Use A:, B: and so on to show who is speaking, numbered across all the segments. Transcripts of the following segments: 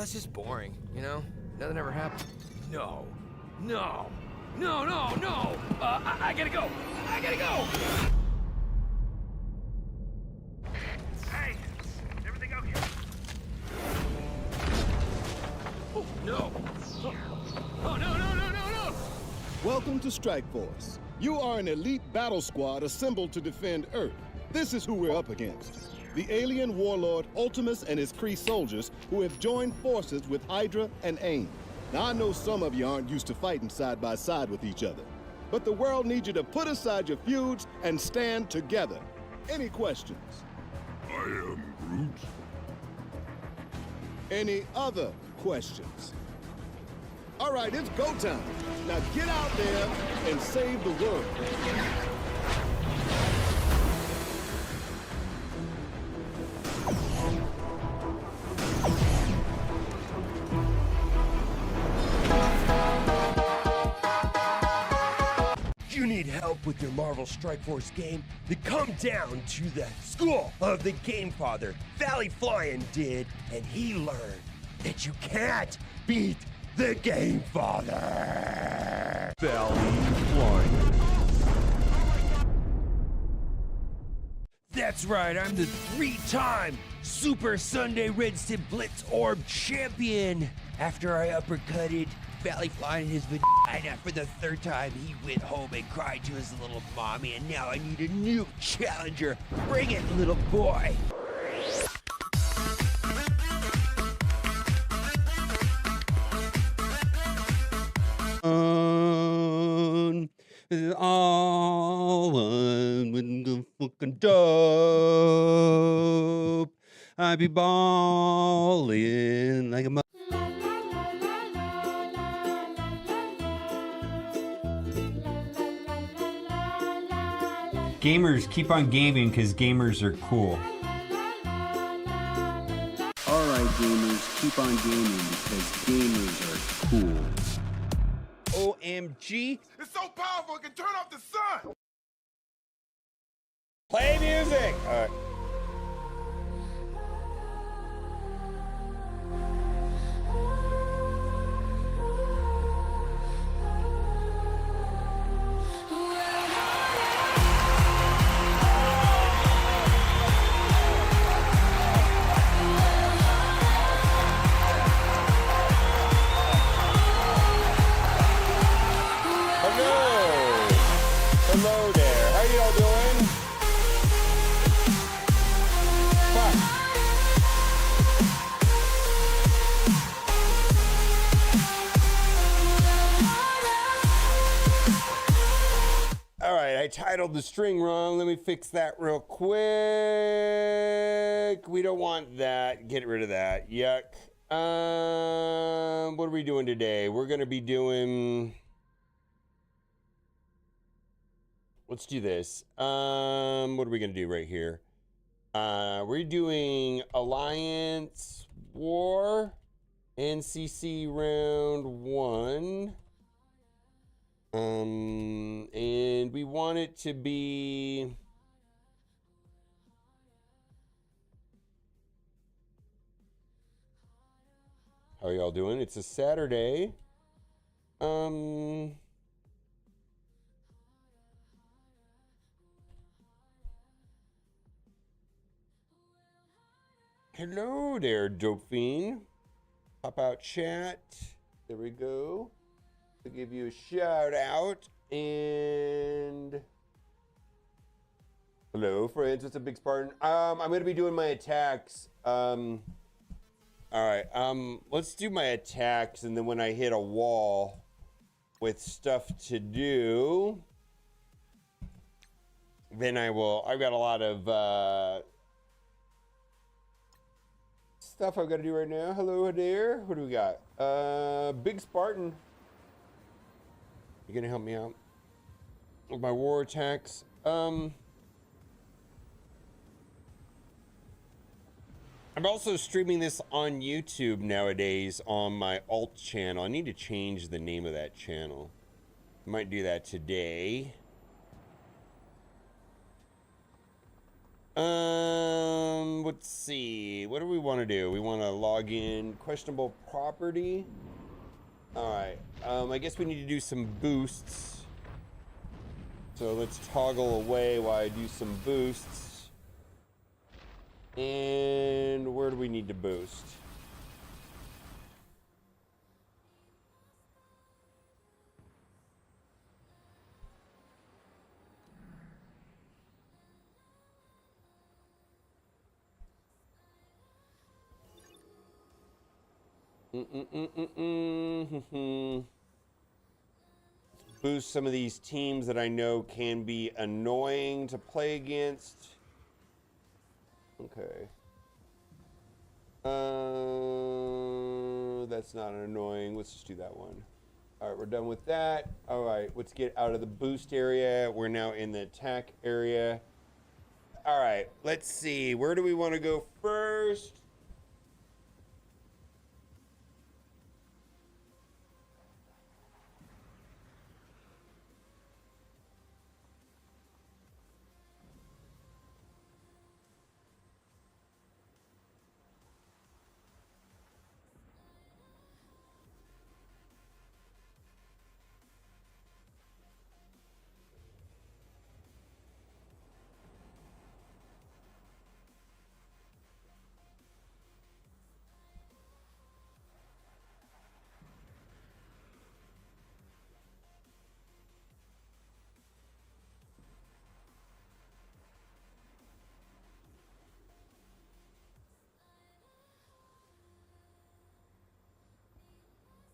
A: It's just boring, you know? Nothing ever happened. No. No. No, no, no! I gotta go! I gotta go!
B: Hey! Is everything okay?
A: Oh, no! Oh, no, no, no, no, no!
C: Welcome to Strike Force. You are an elite battle squad assembled to defend Earth. This is who we're up against. The alien warlord Ultimus and his Kree soldiers who have joined forces with Hydra and AIM. Now, I know some of you aren't used to fighting side by side with each other, but the world needs you to put aside your feuds and stand together. Any questions?
D: I am Groot.
C: Any other questions? All right, it's go time. Now get out there and save the world.
E: You need help with your Marvel Strike Force game? Then come down to the school of the Game Father. Valley Flying did, and he learned that you can't beat the Game Father. Valley Flying. That's right, I'm the 3-time Super Sunday Red Stib Blitz Orb champion. After I uppercutted Valley Flying in his vagina for the 3rd time, he went home and cried to his little mommy, and now I need a new challenger. Bring it, little boy. All with the fucking dope. I be ballin' like a
F: Gamers, keep on gaming because gamers are cool.
G: Alright gamers, keep on gaming because gamers are cool.
E: OMG.
D: It's so powerful it can turn off the sun!
E: Play music! Alright. Hello there. How y'all doing? Fuck. All right, I titled the string wrong. Let me fix that real quick. We don't want that. Get rid of that. Yuck. What are we doing today? We're gonna be doing. Let's do this. What are we gonna do right here? We're doing Alliance War, NCC round 1. And we want it to be. How are y'all doing? It's a Saturday. Hello there, Dope Fiend. Pop out chat. There we go. I'll give you a shout out. And hello, friends. What's up, Big Spartan? I'm gonna be doing my attacks. All right. Let's do my attacks, and then when I hit a wall with stuff to do, then I will. I've got a lot of stuff I've got to do right now. Hello there. What do we got? Big Spartan. You gonna help me out with my war attacks? I'm also streaming this on YouTube nowadays on my alt channel. I need to change the name of that channel. Might do that today.
H: Let's see. What do we want to do? We want to log in questionable property. All right. I guess we need to do some boosts. So let's toggle away while I do some boosts. And where do we need to boost? Boost some of these teams that I know can be annoying to play against. Okay. That's not annoying. Let's just do that one. All right, we're done with that. All right, let's get out of the boost area. We're now in the attack area. All right, let's see. Where do we want to go first?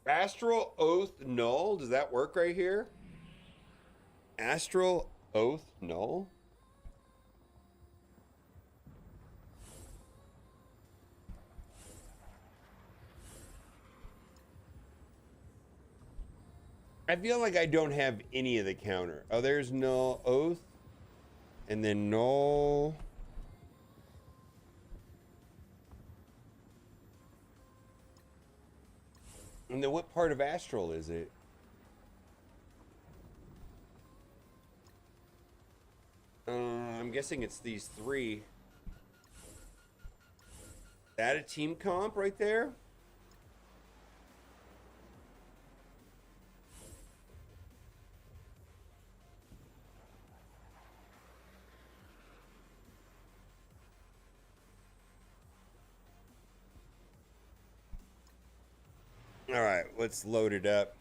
H: Astral Oath Null? Does that work right here? Astral Oath Null? I feel like I don't have any of the counter. Oh, there's Null Oath. And then Null. And then what part of Astral is it? I'm guessing it's these three. That a team comp right there? All right, let's load it up.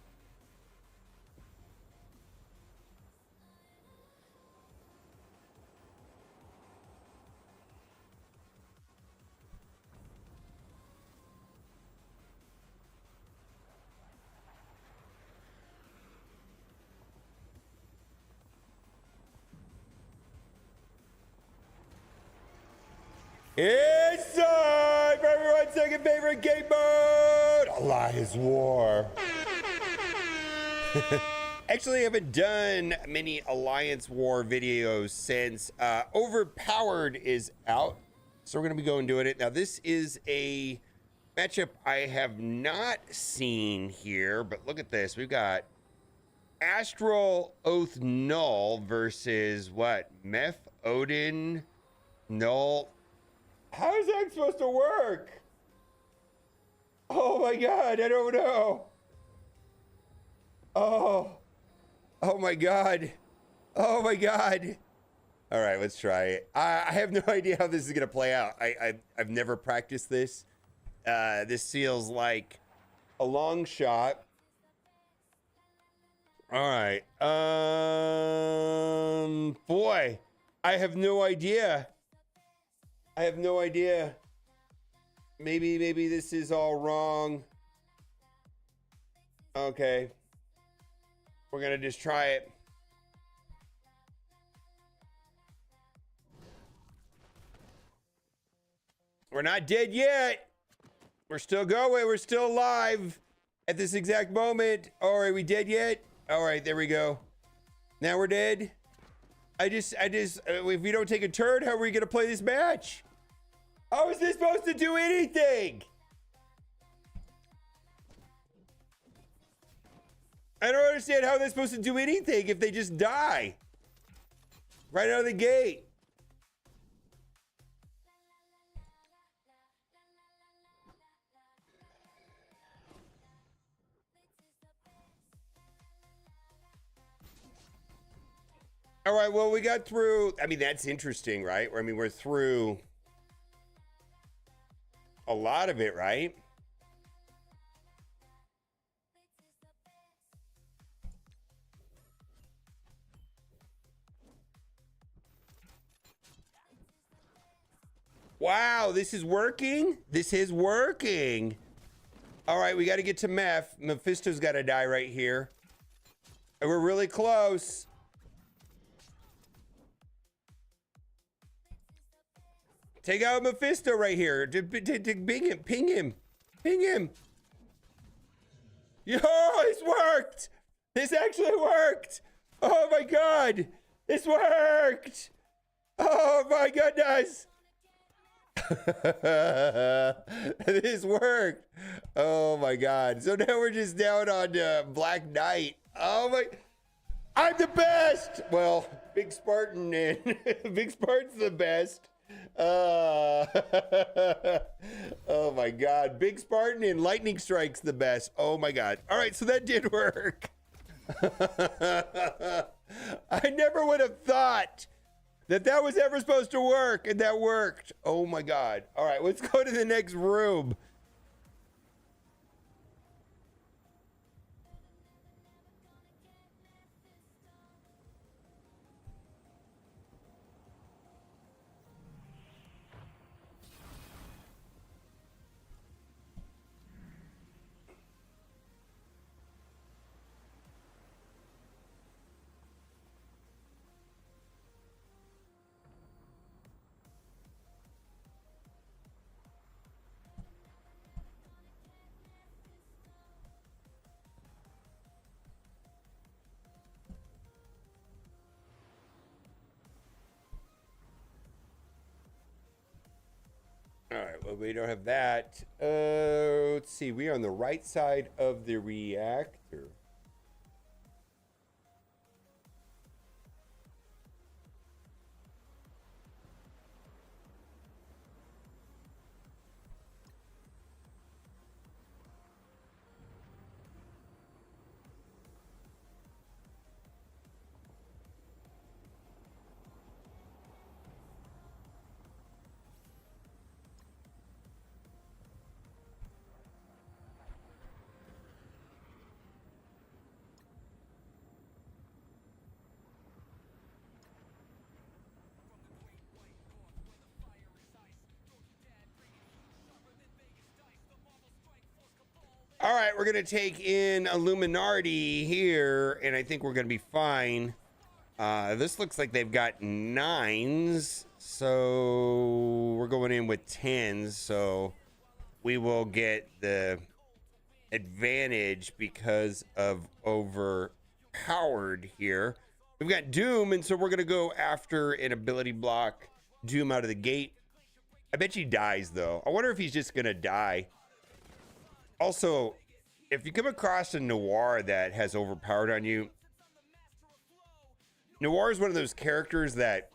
H: It's time for everyone's second favorite game mode, Alliance War. Actually, I haven't done many Alliance War videos since Overpowered is out. So we're going to be going doing it. Now, this is a matchup I have not seen here, but look at this. We've got Astral Oath Null versus what? Meph Odin Null. How is that supposed to work? Oh my God, I don't know. Oh my God. Oh my God. All right, let's try it. I have no idea how this is gonna play out. I've never practiced this. This feels like a long shot. All right. Boy, I have no idea. I have no idea. Maybe this is all wrong. Okay. We're gonna just try it. We're not dead yet. We're still going. We're still alive at this exact moment. All right, we dead yet? All right, there we go. Now we're dead. If we don't take a turn, how are we gonna play this match? How is this supposed to do anything? I don't understand how they're supposed to do anything if they just die right out of the gate. All right, well, we got through. I mean, that's interesting, right? I mean, we're through a lot of it, right? Wow, this is working? This is working. All right, we got to get to Mephisto's got to die right here. And we're really close. Take out Mephisto right here. Ping him. Ping him. Yo, it's worked. This actually worked. Oh my God. This worked. Oh my goodness. This worked. Oh my God. So now we're just down on Black Knight. Oh my. I'm the best. Well, Big Spartan and Big Spartan's the best. Oh my God. Big Spartan and Lightning Strike's the best. Oh my God. All right. So that did work. I never would have thought that was ever supposed to work, and that worked. Oh my God. All right, let's go to the next room. All right, well, we don't have that. Let's see. We are on the right side of the reactor. All right, we're going to take in Illuminati here, and I think we're going to be fine. This looks like they've got 9s, so we're going in with 10s, so we will get the advantage because of overpowered here. We've got Doom, and so we're going to go after an ability block Doom out of the gate. I bet he dies, though. I wonder if he's just going to die. Also, if you come across a Noir that has overpowered on you, Noir is one of those characters that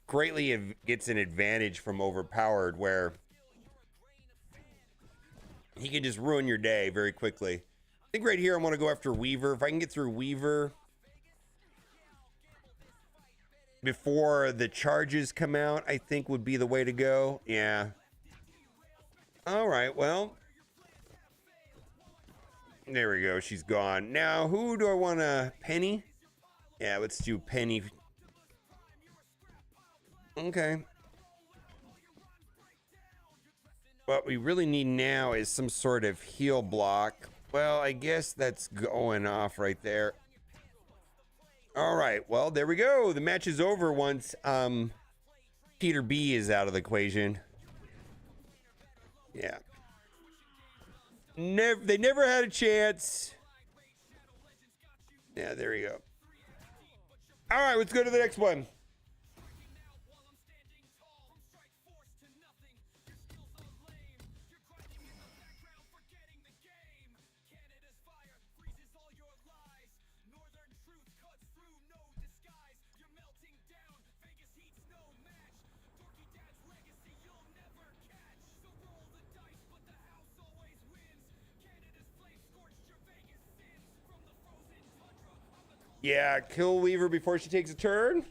H: greatly gets an advantage from overpowered, where he can just ruin your day very quickly. I think right here I want to go after Weaver. If I can get through Weaver before the charges come out, I think would be the way to go. Yeah. All right, well. There we go. She's gone. Now, who do I want to... Penny? Yeah, let's do Penny. Okay. What we really need now is some sort of heal block. Well, I guess that's going off right there. All right. Well, there we go. The match is over once Peter B is out of the equation. Yeah. They never had a chance. Yeah, there you go. All right, let's go to the next one. Yeah, kill Weaver before she takes a turn.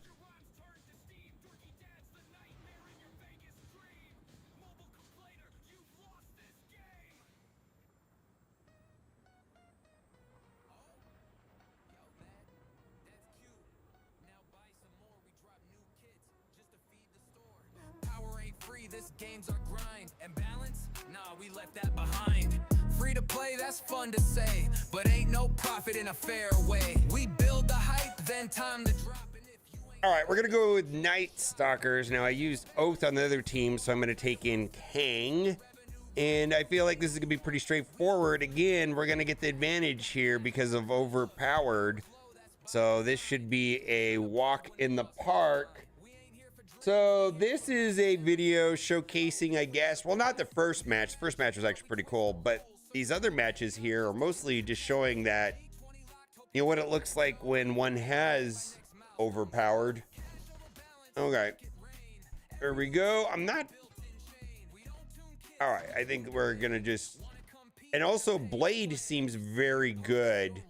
I: Power ain't free, this game's our grind. And balance? Nah, we left that behind. Free to play, that's fun to say, but ain't no profit in a fair way. We build the hype, then time to drop it.
H: All right, we're gonna go with Night Stalkers. Now I used Oath on the other team, so I'm gonna take in Kang. And I feel like this is gonna be pretty straightforward. Again, we're gonna get the advantage here because of overpowered. So this should be a walk in the park. So this is a video showcasing, I guess, well, not the first match. The first match was actually pretty cool, but these other matches here are mostly just showing that, you know, what it looks like when one has overpowered. Okay, there we go. I'm not. All right, I think we're gonna just, and also Blade seems very good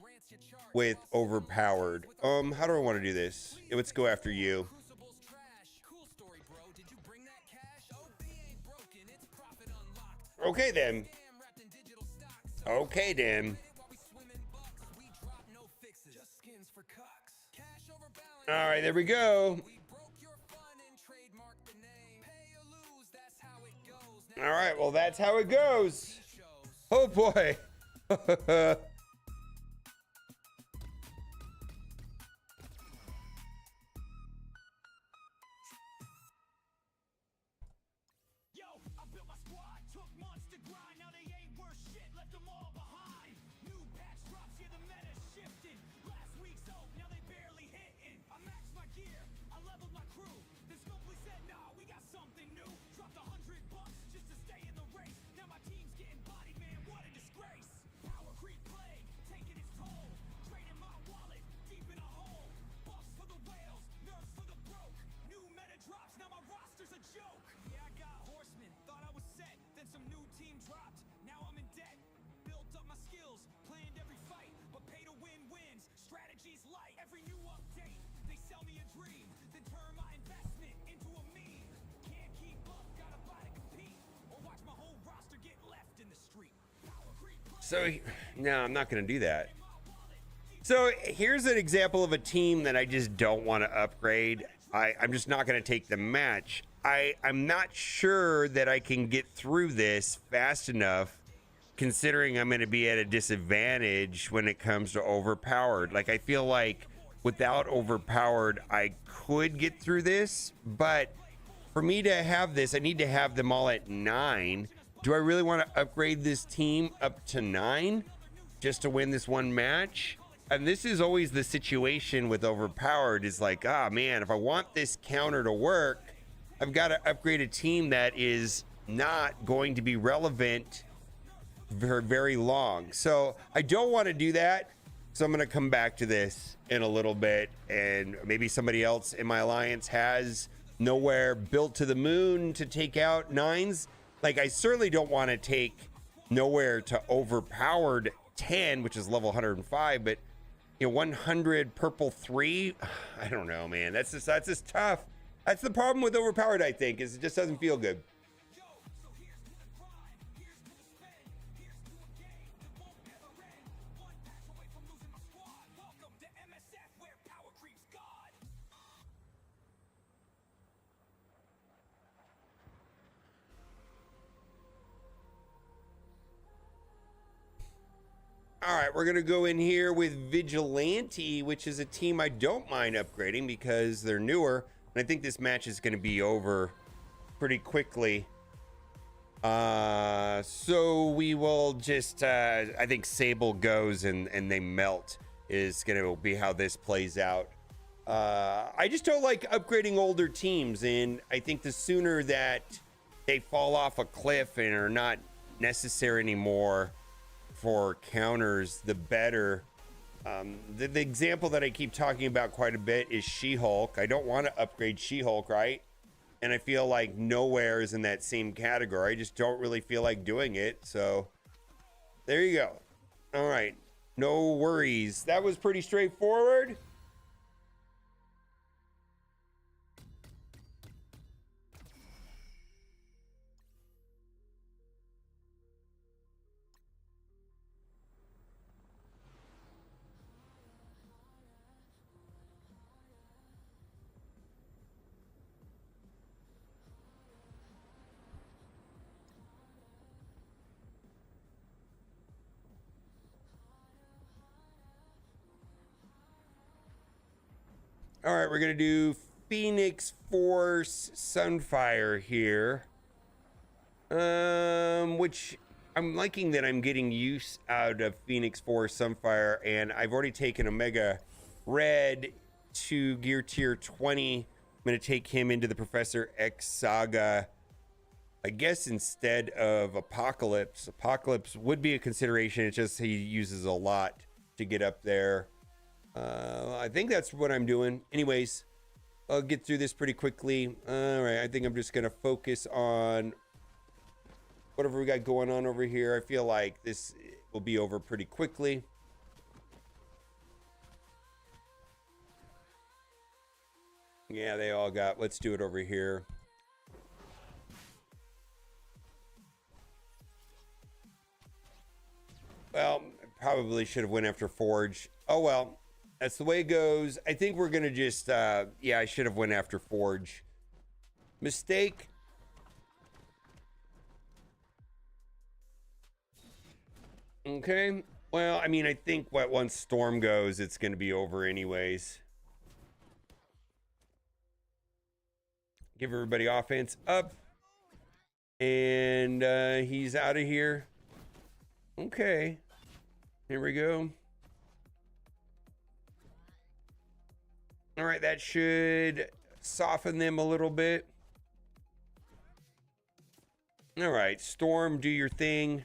H: with overpowered. How do I want to do this? Let's go after you. Okay then. Okay then. All right, there we go. All right, well, that's how it goes. Oh boy. So, no, I'm not going to do that. So here's an example of a team that I just don't want to upgrade. I'm just not going to take the match. I'm not sure that I can get through this fast enough, considering I'm going to be at a disadvantage when it comes to overpowered. Like, I feel like without overpowered, I could get through this, but for me to have this, I need to have them all at 9. Do I really want to upgrade this team up to 9 just to win this one match? And this is always the situation with overpowered, is like, ah, man, if I want this counter to work, I've got to upgrade a team that is not going to be relevant for very long. So I don't want to do that. So I'm going to come back to this in a little bit, and maybe somebody else in my alliance has Nowhere built to the moon to take out 9s. Like, I certainly don't want to take Nowhere to overpowered 10, which is level 105, but you know, 100 purple 3, I don't know, man. That's just tough. That's the problem with overpowered, I think, is it just doesn't feel good. All right, we're going to go in here with Vigilante, which is a team I don't mind upgrading because they're newer. And I think this match is going to be over pretty quickly. So we will just, I think Sable goes and they melt is going to be how this plays out. I just don't like upgrading older teams. And I think the sooner that they fall off a cliff and are not necessary anymore for counters, the better. The example that I keep talking about quite a bit is She-Hulk. I don't want to upgrade She-Hulk, right? And I feel like Nowhere is in that same category. I just don't really feel like doing it. So there you go. All right, no worries. That was pretty straightforward. All right, we're gonna do Phoenix Force Sunfire here. Which I'm liking that I'm getting use out of Phoenix Force Sunfire, and I've already taken Omega Red to gear tier 20. I'm gonna take him into the Professor X Saga, I guess, instead of Apocalypse. Apocalypse would be a consideration. It's just he uses a lot to get up there. I think that's what I'm doing. Anyways, I'll get through this pretty quickly. All right, I think I'm just gonna focus on whatever we got going on over here. I feel like this will be over pretty quickly. Yeah, they all got, let's do it over here. Well, I probably should have went after Forge. Oh well, that's the way it goes. I think we're gonna just, yeah, I should have went after Forge. Mistake. Okay, well, I mean, I think once Storm goes, it's gonna be over anyways. Give everybody offense up. And he's out of here. Okay. Here we go. All right, that should soften them a little bit. All right, Storm, do your thing.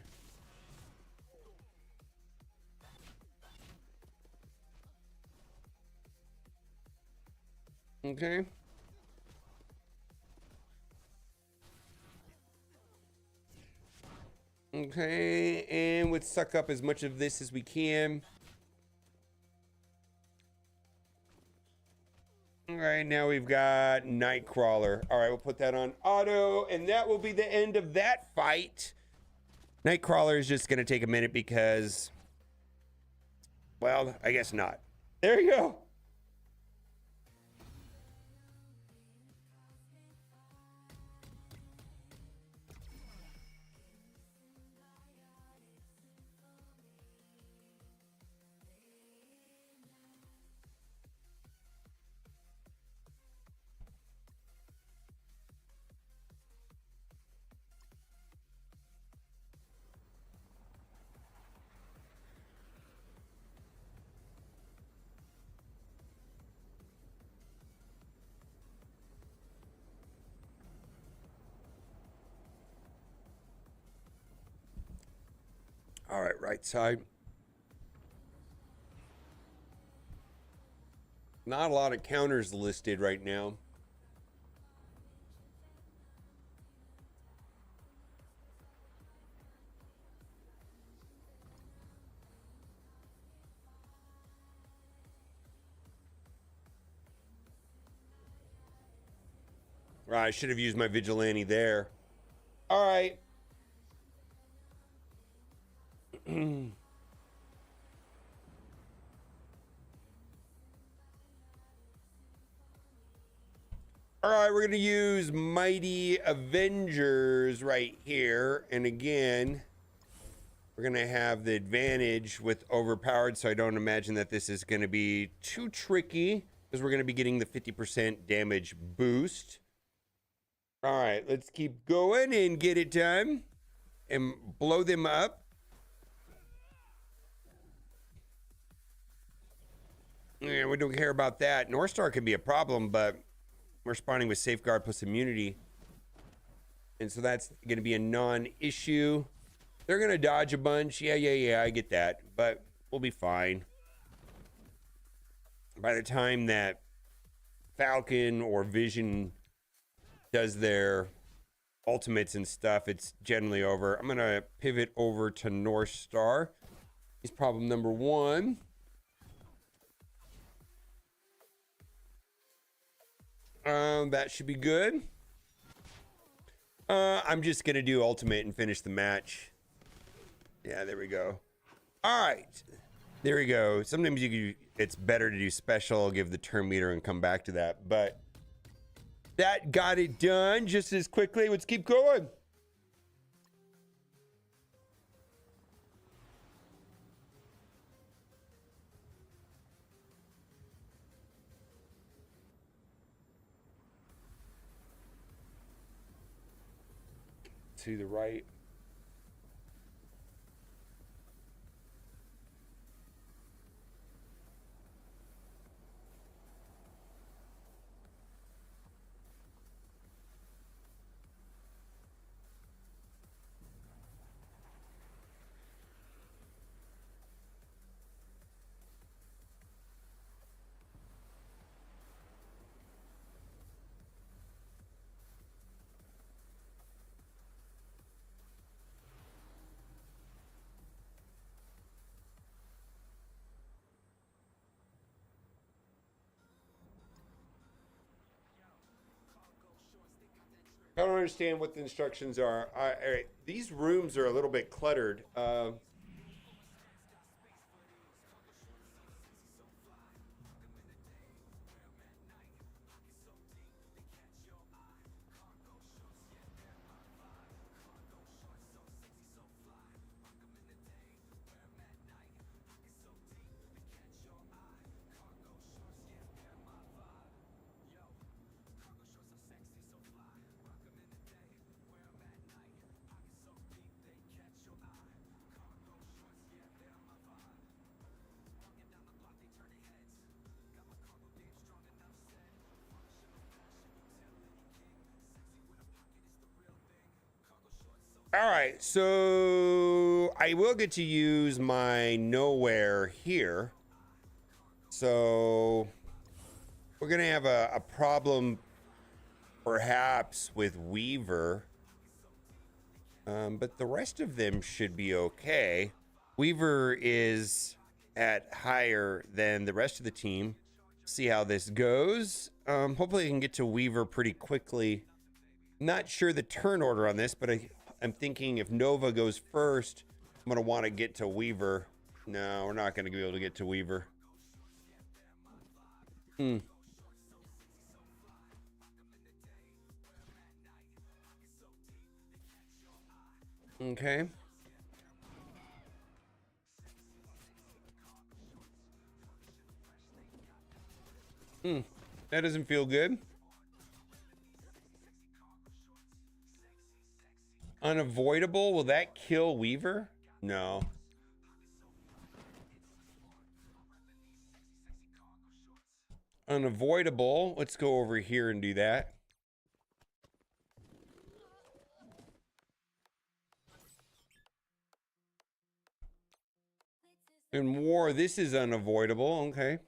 H: Okay. Okay, and let's suck up as much of this as we can. All right, now we've got Nightcrawler. All right, we'll put that on auto, and that will be the end of that fight. Nightcrawler is just going to take a minute because, well, I guess not. There you go. All right, right side. Not a lot of counters listed right now. Right, I should have used my vigilante there. All right. All right, we're going to use Mighty Avengers right here. And again, we're going to have the advantage with overpowered, so I don't imagine that this is going to be too tricky because we're going to be getting the 50% damage boost. All right, let's keep going and get it done and blow them up. Yeah, we don't care about that. North Star can be a problem, but we're spawning with Safeguard plus immunity. And so that's going to be a non-issue. They're going to dodge a bunch. Yeah, I get that. But we'll be fine. By the time that Falcon or Vision does their ultimates and stuff, it's generally over. I'm going to pivot over to North Star. He's problem number 1. That should be good. I'm just gonna do ultimate and finish the match. Yeah, there we go. All right, there we go. Sometimes it's better to do special, give the turn meter and come back to that, but that got it done just as quickly. Let's keep going. to the right. I don't understand what the instructions are. All right, these rooms are a little bit cluttered. All right, so I will get to use my nowhere here. So we're gonna have a problem perhaps with Weaver. But the rest of them should be okay. Weaver is at higher than the rest of the team. See how this goes. Hopefully I can get to Weaver pretty quickly. Not sure the turn order on this, but I'm thinking if Nova goes first, I'm going to want to get to Weaver. No, we're not going to be able to get to Weaver. Okay. That doesn't feel good. Unavoidable. Will that kill Weaver? No. Unavoidable. Let's go over here and do that. In war, this is unavoidable. Okay.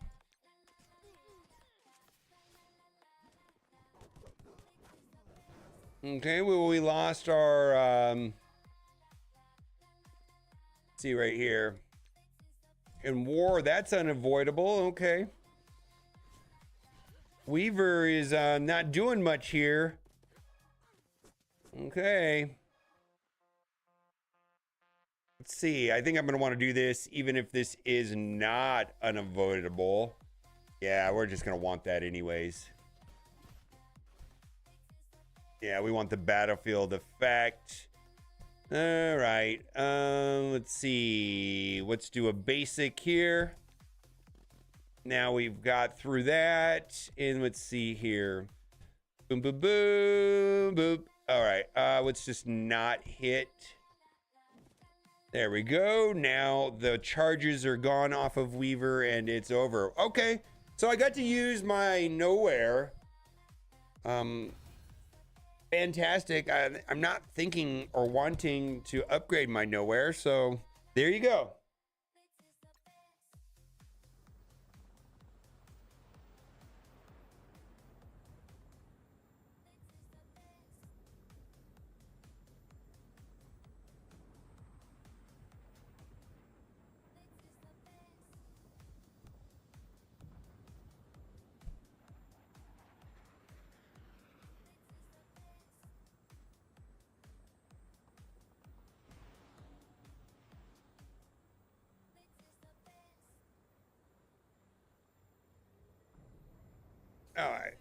H: Okay, well, we lost our, see right here. In war, that's unavoidable. Okay. Weaver is not doing much here. Okay. Let's see. I think I'm going to want to do this even if this is not unavoidable. Yeah, we're just going to want that anyways. Yeah, we want the battlefield effect. All right. Let's see. Let's do a basic here. Now we've got through that. And let's see here. Boom, boom, boom, boom. All right. Let's just not hit. There we go. Now the charges are gone off of Weaver and it's over. Okay. So I got to use my nowhere. Fantastic. I'm not thinking or wanting to upgrade my nowhere, so there you go. All right.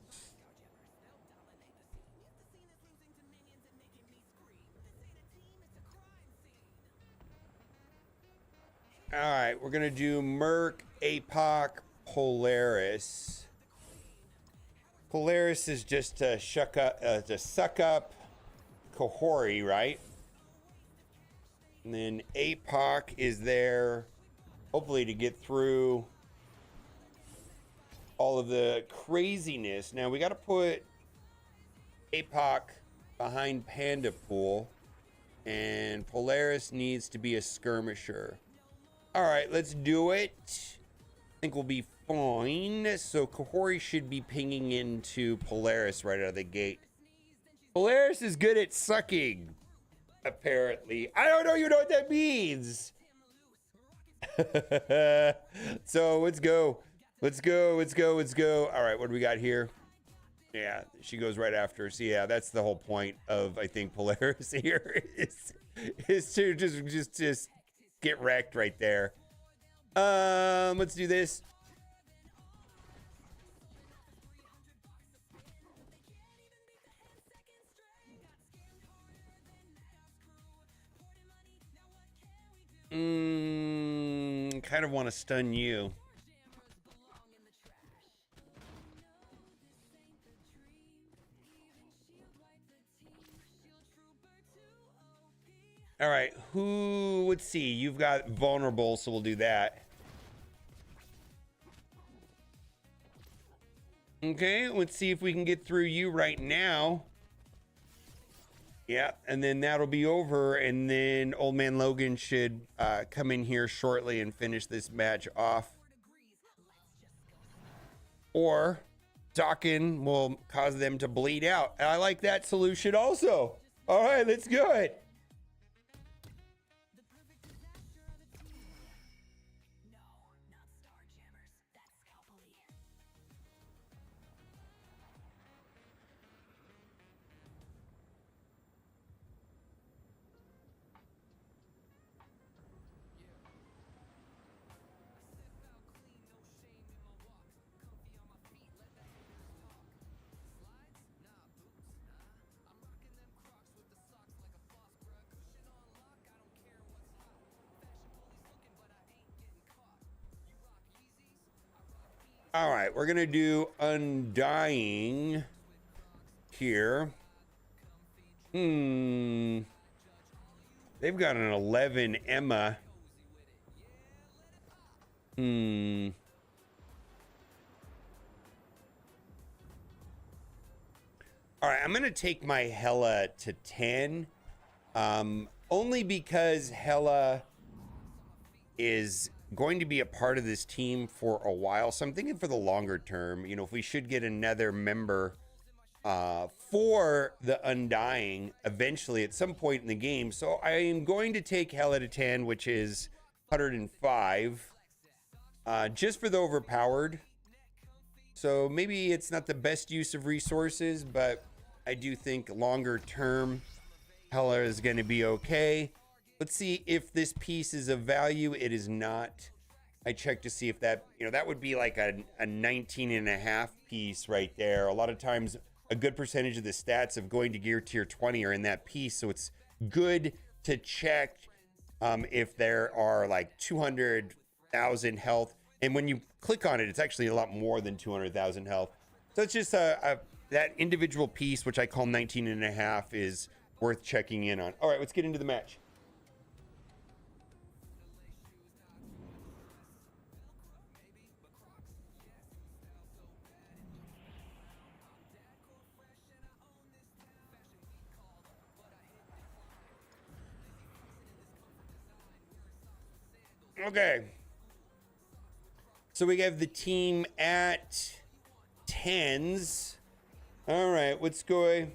H: All right, we're gonna do Merc, APOC, Polaris. Polaris is just to suck up. Kahori, right? And then APOC is there, hopefully to get through all of the craziness. Now we got to put APOC behind Panda Pool, and Polaris needs to be a skirmisher. All right, let's do it. I think we'll be fine. So Kahori should be pinging into Polaris right out of the gate. Polaris is good at sucking, apparently. I don't know, you know what that means. So let's go. Let's go. All right, what do we got here? Yeah, she goes right after. So yeah, that's the whole point of, I think, Polaris here is to just get wrecked right there. Let's do this. Kind of want to stun you. All right, let's see. You've got vulnerable, so we'll do that. Okay, let's see if we can get through you right now. Yeah, and then that'll be over, and then Old Man Logan should come in here shortly and finish this match off. Or Dawkins will cause them to bleed out. I like that solution also. All right, let's do it. All right, we're gonna do Undying here. They've got an 11 Emma. All right, I'm gonna take my Hela to 10. Only because Hela is going to be a part of this team for a while. So I'm thinking for the longer term, you know, if we should get another member for the Undying eventually at some point in the game. So I am going to take Hela to 10, which is 105, just for the overpowered. So maybe it's not the best use of resources, but I do think longer term Hela is going to be okay. Let's see if this piece is of value. It is not. I checked to see if that, you know, that would be like a 19.5 piece right there. A lot of times a good percentage of the stats of going to gear tier 20 are in that piece. So it's good to check if there are like 200,000 health. And when you click on it, it's actually a lot more than 200,000 health. So it's just that individual piece, which I call 19.5, is worth checking in on. All right, let's get into the match. Okay. So we have the team at 10s. All right, let's go.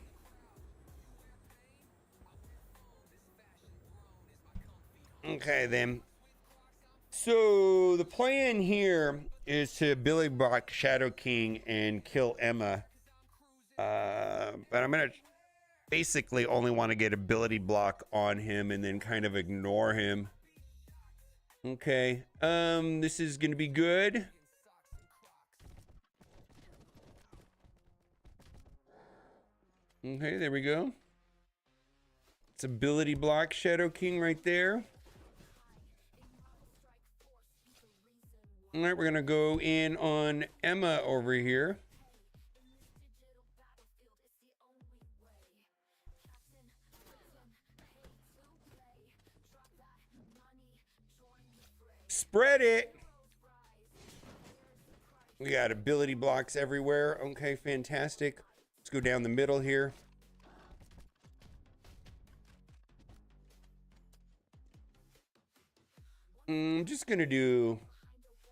H: Okay, then. So the plan here is to Billy Block Shadow King and kill Emma. But I'm going to basically only want to get ability block on him and then kind of ignore him. Okay, this is gonna be good. Okay, there we go. It's ability block Shadow King right there. All right, we're gonna go in on Emma over here. Spread it. We got ability blocks everywhere. Okay, fantastic. Let's go down the middle here. I'm just gonna do,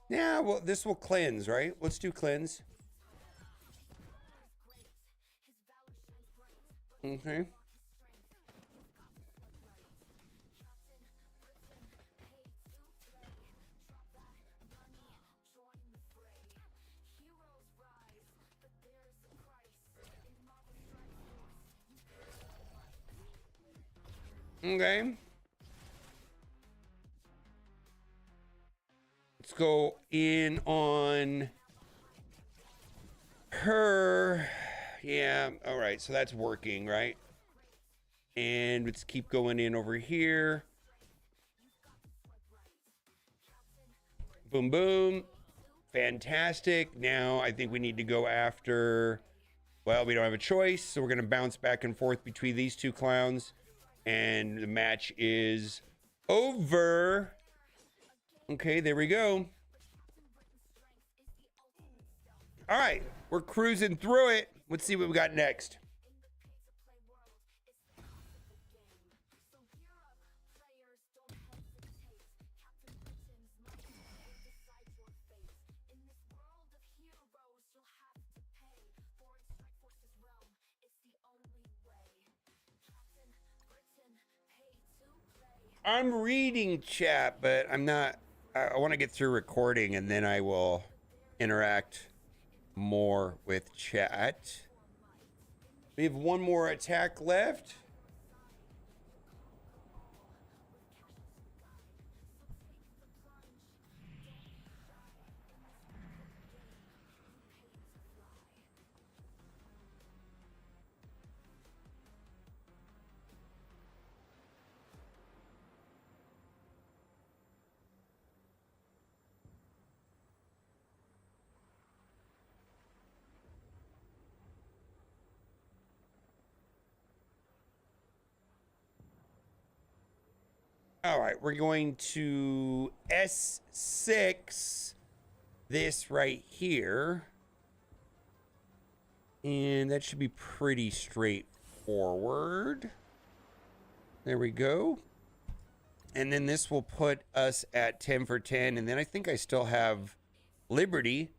H: yeah, well, this will cleanse, right? Let's do cleanse. Okay. Okay. Let's go in on her. Yeah, all right, so that's working, right? And let's keep going in over here. Boom, boom. Fantastic. Now I think we need to go after, well, we don't have a choice, so we're going to bounce back and forth between these two clowns. And the match is over. Okay, there we go. All right, we're cruising through it. Let's see what we got next. I'm reading chat, but I'm not. I want to get through recording and then I will interact more with chat. We have one more attack left. All right, we're going to S6 this right here. And that should be pretty straightforward. There we go. And then this will put us at 10 for 10. And then I think I still have Liberty.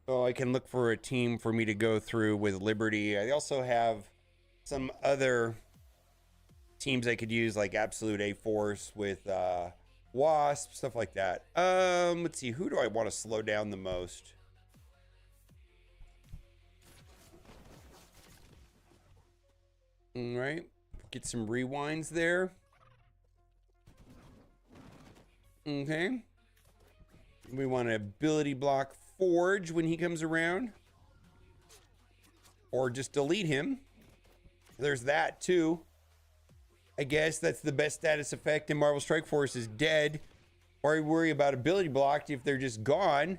H: So I can look for a team for me to go through with Liberty. I also have some other teams I could use, like Absolute A-Force with Wasp, stuff like that. Let's see, who do I want to slow down the most? All right, get some rewinds there. Okay. We want an ability block Forge when he comes around. Or just delete him. There's that too. I guess that's the best status effect in Marvel Strike Force is dead. Or I worry about ability blocked if they're just gone.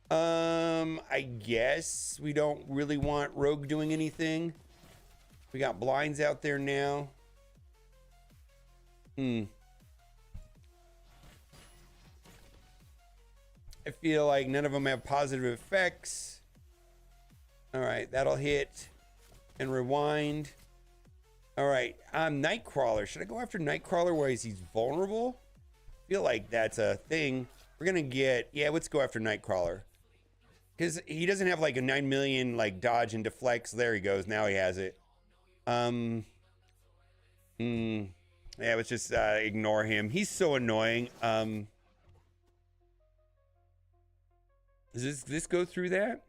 H: I guess we don't really want Rogue doing anything. We got blinds out there now. I feel like none of them have positive effects. All right, that'll hit and rewind. All right, Nightcrawler. Should I go after Nightcrawler while he's vulnerable? I feel like that's a thing. We're gonna get, yeah, let's go after Nightcrawler. Because he doesn't have like a 9 million like dodge and deflects. There he goes, now he has it. Yeah, let's just ignore him. He's so annoying. Does this go through that?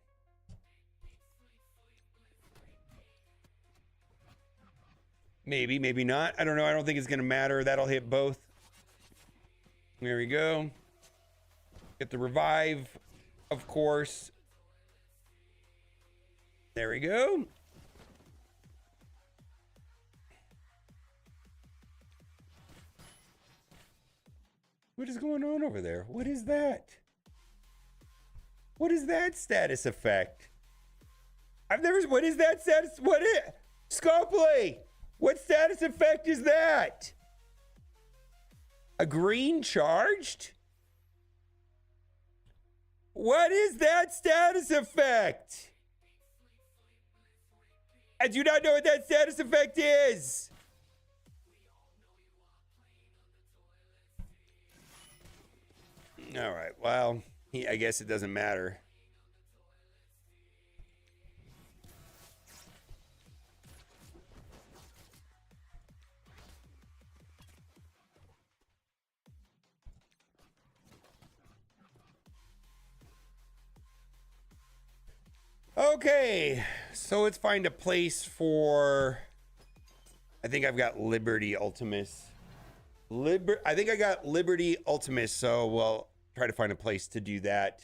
H: Maybe, maybe not. I don't know. I don't think it's going to matter. That'll hit both. There we go. Get the revive, of course. There we go. What is going on over there? What is that? What is that status effect? What is that status? Scopely! What status effect is that? A green charged? What is that status effect? I do not know what that status effect is. All right, well, I guess it doesn't matter. Okay, so let's find a place for... I think I've got Liberty Ultimus. I think I got Liberty Ultimus, so we'll try to find a place to do that.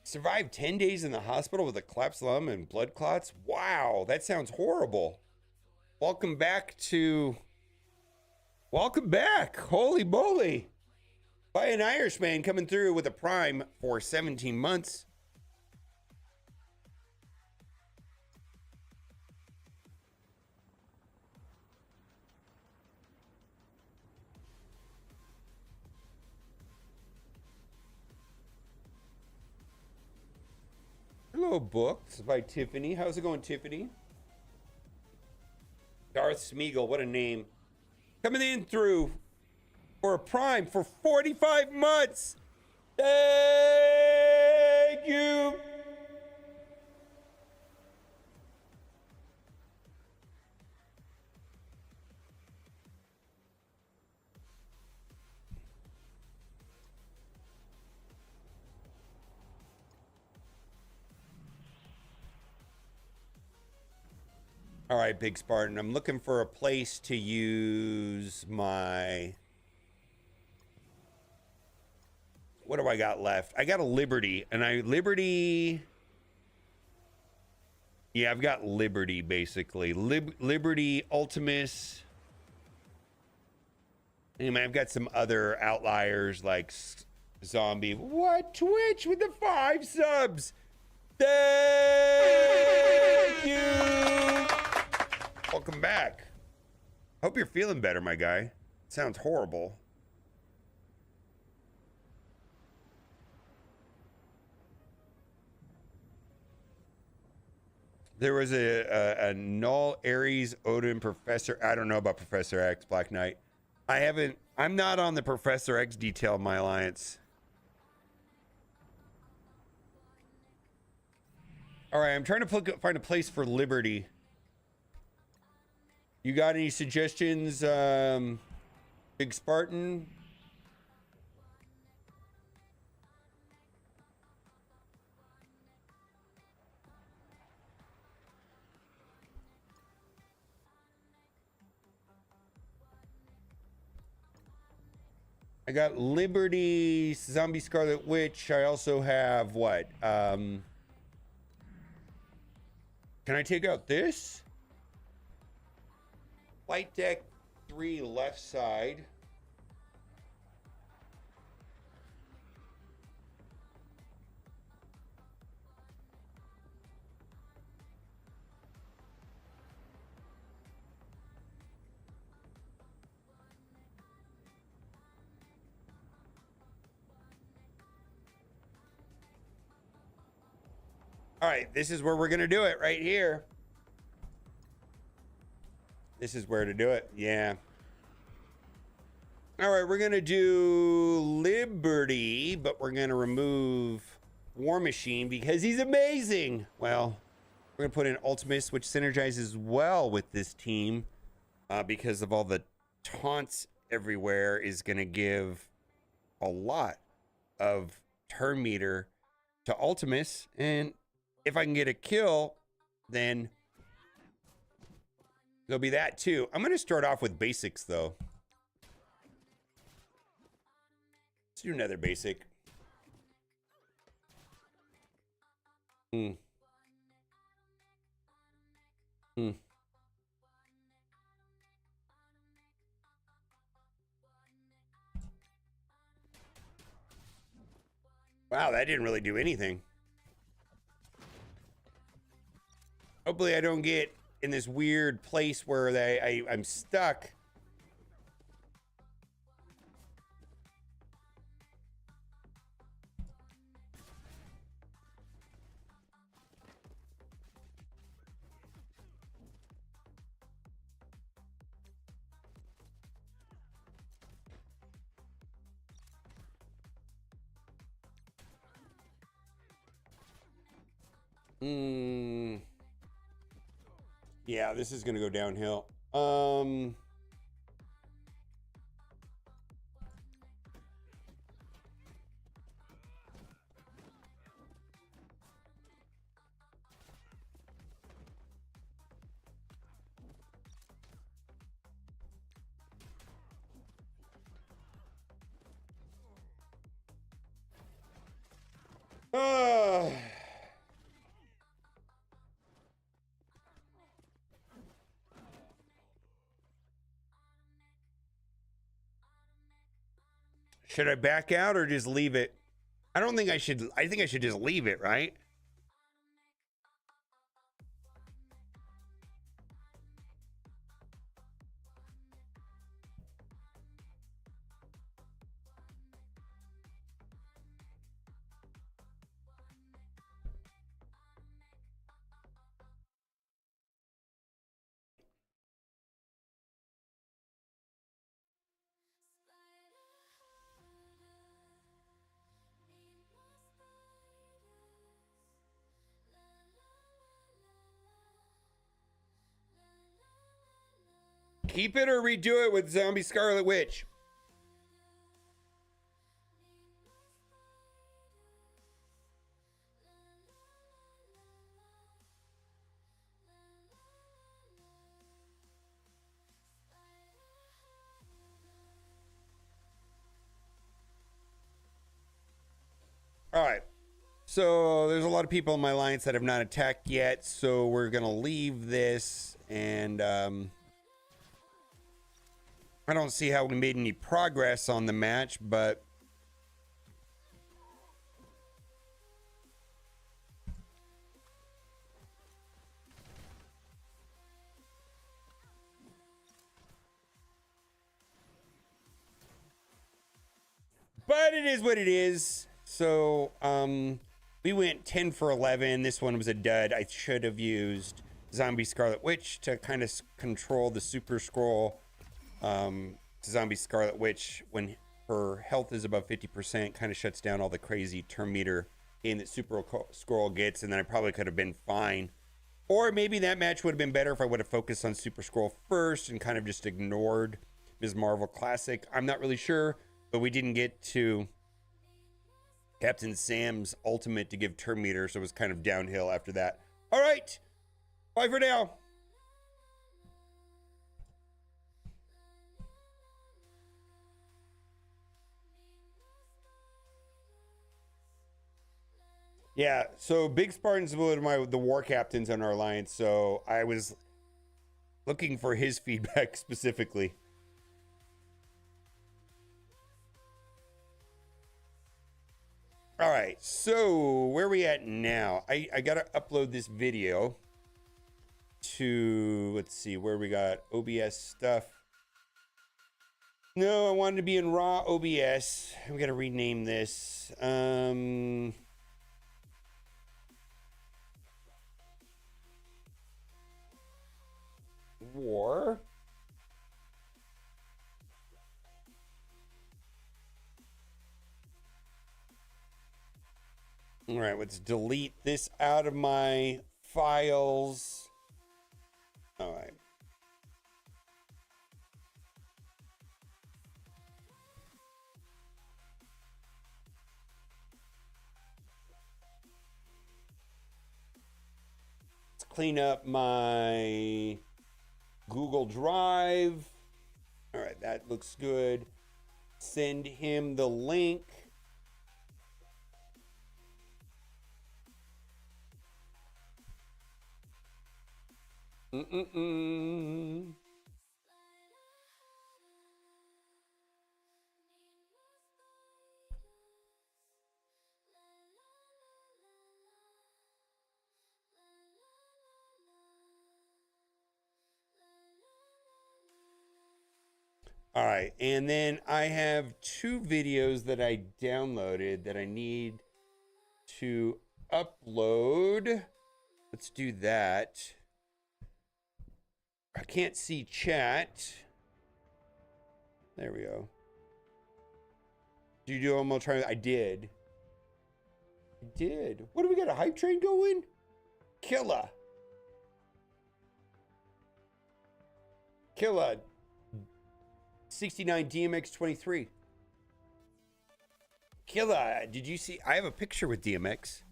H: Survived 10 days in the hospital with a collapsed lung and blood clots. Wow, that sounds horrible. Welcome back. Holy moly. By an Irishman coming through with a prime for 17 months. Hello, books by Tiffany. How's it going, Tiffany? Darth Smeagol, what a name. Coming in through for a prime for 45 months. Thank you. All right, Big Spartan. I'm looking for a place to use my... What do I got left? I got a Liberty. And Yeah, I've got Liberty, basically. Liberty, Ultimus. Anyway, I've got some other outliers like Zombie. What? Twitch with the 5 subs. Thank you. Welcome back. Hope you're feeling better, my guy. Sounds horrible. There was a Null Aries Odin Professor. I don't know about Professor X, Black Knight. I'm not on the Professor X detail of my alliance. All right, I'm trying to find a place for Liberty. You got any suggestions, Big Spartan? I got Liberty, Zombie Scarlet Witch. I also have what? Can I take out this? Flight deck 3 left side. All right, this is where we're gonna do it right here. This is where to do it. Yeah. All right, we're going to do Liberty, but we're going to remove War Machine because he's amazing. Well, we're going to put in Ultimus, which synergizes well with this team because of all the taunts everywhere, is going to give a lot of turn meter to Ultimus. And if I can get a kill, then... there'll be that too. I'm going to start off with basics though. Let's do another basic. Wow, that didn't really do anything. Hopefully I don't get in this weird place where I'm stuck. Yeah, this is gonna go downhill. Should I back out or just leave it? I don't think I should. I think I should just leave it, right? Keep it or redo it with Zombie Scarlet Witch. All right. So there's a lot of people in my alliance that have not attacked yet. So we're going to leave this. And I don't see how we made any progress on the match, but it is what it is. So we went 10 for 11. This one was a dud. I should have used Zombie Scarlet Witch to kind of control the Super Scroll. Zombie Scarlet Witch, when her health is above 50%, kind of shuts down all the crazy turn meter in that Super Scroll gets, and then I probably could have been fine. Or maybe that match would have been better if I would have focused on Super Scroll first and kind of just ignored Ms. Marvel Classic. I'm not really sure, but we didn't get to Captain Sam's ultimate to give turn meter, so it was kind of downhill after that. All right, bye for now. Yeah, so Big Spartan's one of the war captains on our alliance, so I was looking for his feedback specifically. All right, so where are we at now? I gotta upload this video to, let's see, where we got OBS stuff. No, I wanted to be in raw OBS. We gotta rename this. War. All right, let's delete this out of my files. All right. Let's clean up my Google Drive. All right, that looks good. Send him the link. All right, and then I have 2 videos that I downloaded that I need to upload. Let's do that. I can't see chat. There we go. Did you do try? I did. What do we got? A hype train going? Killa. 69 DMX 23. Killa, did you see? I have a picture with DMX.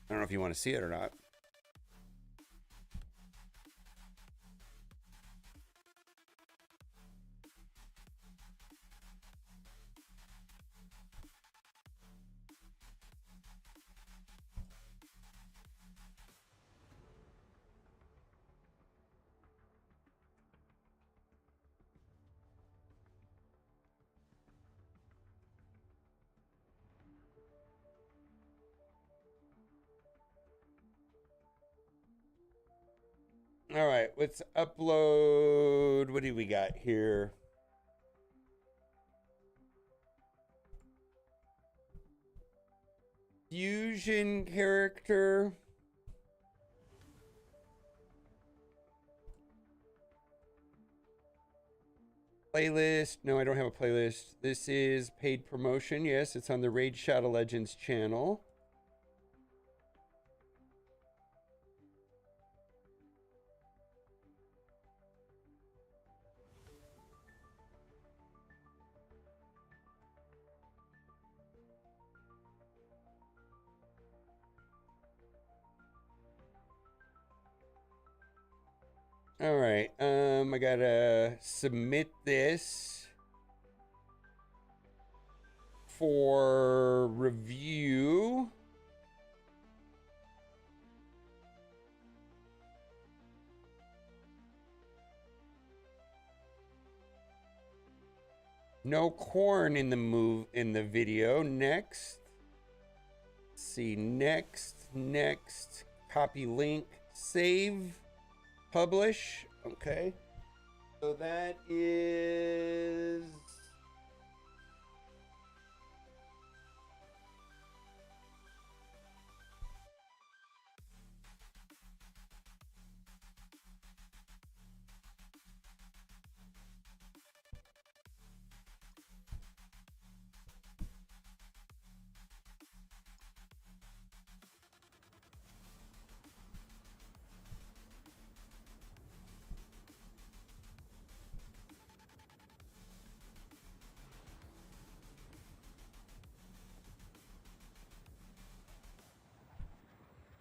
H: I don't know if you want to see it or not. All right, let's upload. What do we got here? Fusion character. Playlist. No, I don't have a playlist. This is paid promotion. Yes, it's on the Raid Shadow Legends channel. All right, I gotta submit this for review. No corn in the video. Next. Let's see, next, copy link, save. Publish. Okay. So that is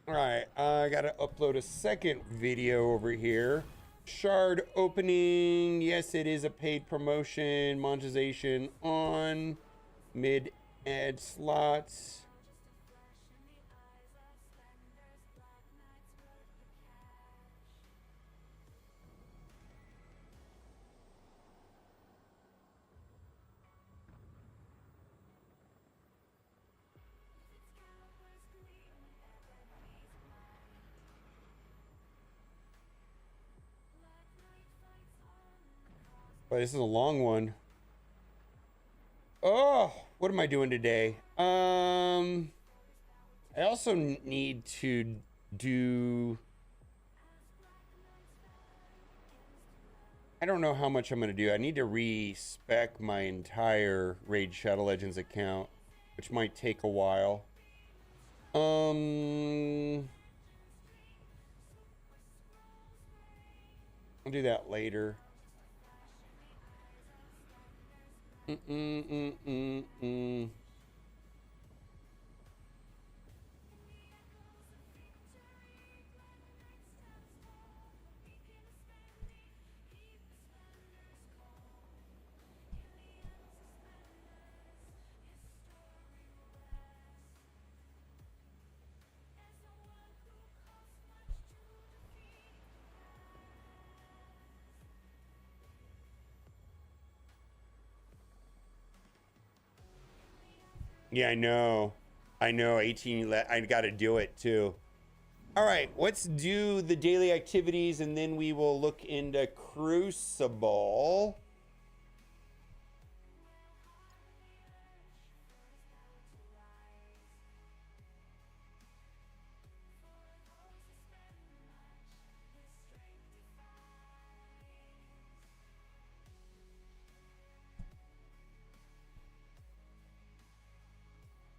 H: all right. I gotta upload a second video over here. Shard opening. Yes, it is a paid promotion. Monetization on. Mid ad slots. Boy, this is a long one. Oh, what am I doing today? I also need to do. I don't know how much I'm going to do. I need to respec my entire Raid Shadow Legends account, which might take a while. I'll do that later. Yeah, I know. 18, I got to do it too. All right, let's do the daily activities and then we will look into Crucible.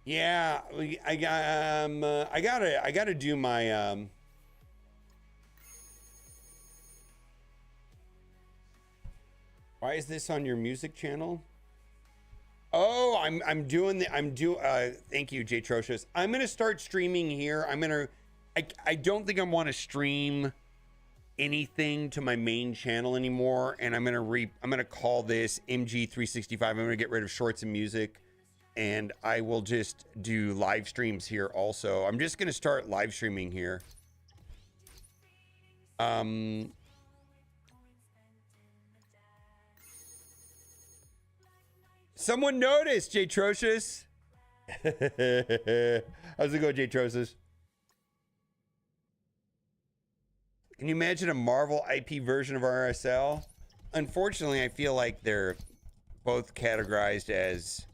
H: Yeah, I gotta do my Why is this on your music channel? Oh, I'm doing thank you, Jay Trocious. I'm gonna start streaming here. I don't think I want to stream anything to my main channel anymore, and I'm gonna call this MG365. I'm gonna get rid of shorts and music, and I will just do live streams here also. I'm just gonna start live streaming here. Someone noticed, Jay Trocious. How's it go, Jay Trocious? Can you imagine a Marvel IP version of RSL? Unfortunately, I feel like they're both categorized as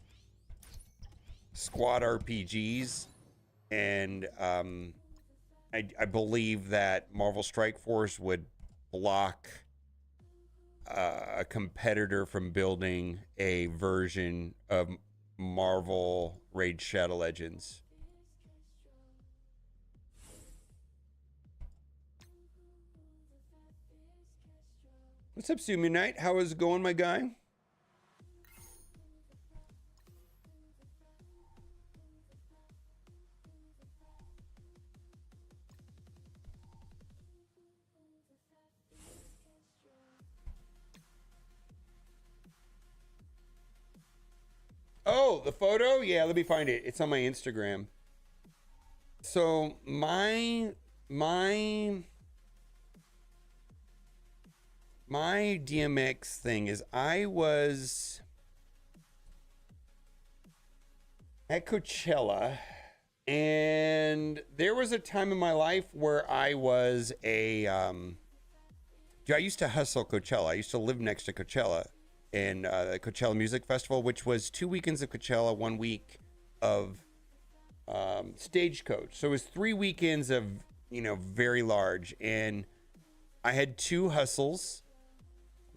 H: squad RPGs, and I believe that Marvel Strike Force would block a competitor from building a version of Marvel Raid Shadow Legends. What's up, Sumu Knight? How is it going, my guy? Oh, the photo? Yeah, let me find it. It's on my Instagram. So my DMX thing is I was at Coachella, and there was a time in my life where I was I used to hustle Coachella. I used to live next to Coachella and the Coachella Music Festival, which was 2 weekends of Coachella, 1 week of Stagecoach. So it was 3 weekends of, very large. And I had 2 hustles.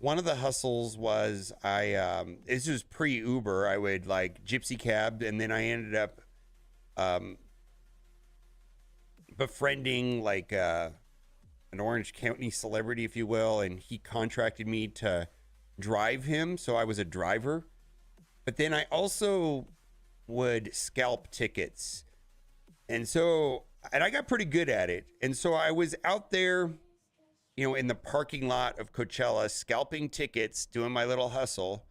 H: One of the hustles was this was pre-Uber. I would like gypsy cab, and then I ended up befriending like an Orange County celebrity, if you will, and he contracted me to drive him, so I was a driver. But then I also would scalp tickets, and I got pretty good at it. And so I was out there, in the parking lot of Coachella, scalping tickets, doing my little hustle.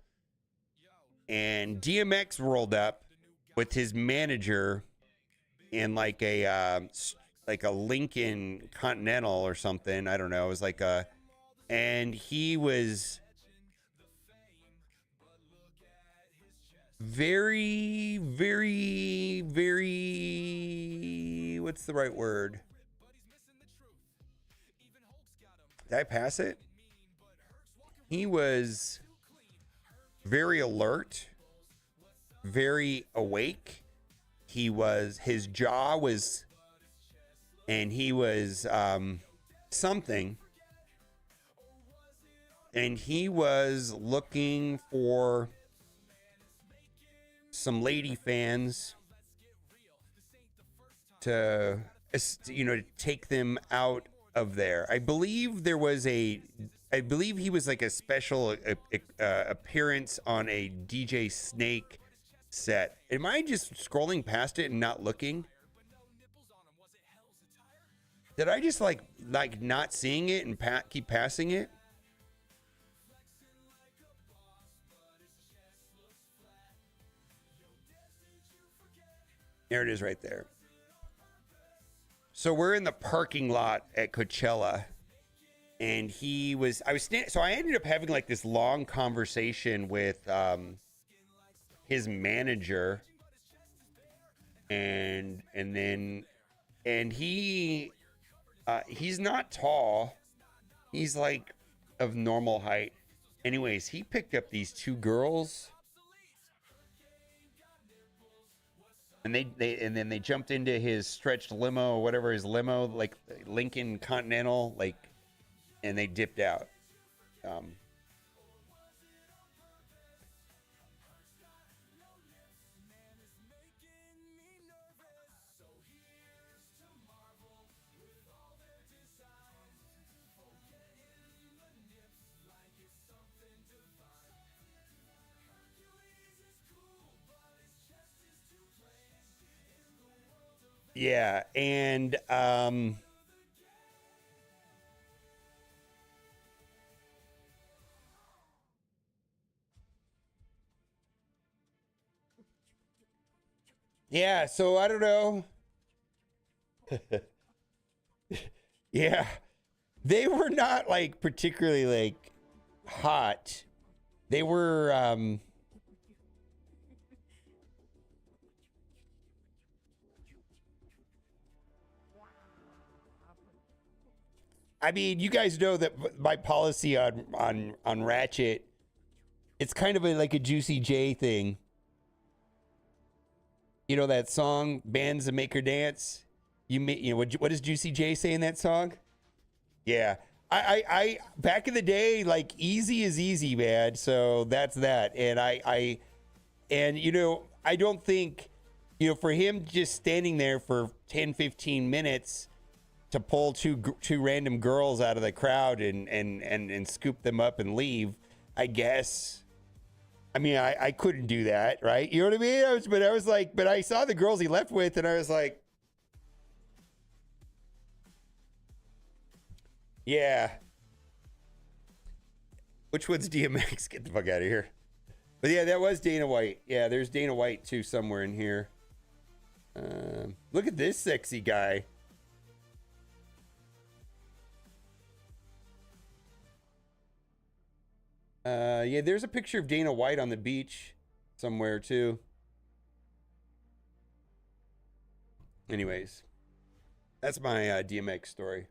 H: And DMX rolled up with his manager in like a Lincoln Continental or something. I don't know. It was like and he was very, very, very, what's the right word? Did I pass it? He was very alert, very awake. His jaw was, and he was something. And he was looking for some lady fans to take them out of there. I believe he was like a special appearance on a DJ Snake set. Am I just scrolling past it and not looking? Did I just like not seeing it and keep passing it? There it is right there. So we're in the parking lot at Coachella, and so I ended up having like this long conversation with his manager, and he's not tall. He's like of normal height. Anyways, he picked up these 2 girls. And then they jumped into his stretched limo or whatever, his limo, like Lincoln Continental, and they dipped out. Yeah, and yeah, so I don't know. Yeah. They were not like particularly like hot. They were I mean, you guys know that my policy on Ratchet, it's kind of like a Juicy J thing. You know that song, Bands That Make Her Dance? You know what does Juicy J say in that song? Yeah. I back in the day, like easy is easy, man. So that's that. And and you know, I don't think, you know, for him just standing there for 10, 15 minutes to pull two random girls out of the crowd and scoop them up and leave, I guess. I mean, I couldn't do that, right? You know what I mean? But I saw the girls he left with, and I was like, yeah. Which one's DMX? Get the fuck out of here. But yeah, that was Dana White. Yeah, there's Dana White too somewhere in here. Look at this sexy guy. Yeah, there's a picture of Dana White on the beach somewhere too. Anyways, that's my DMX story.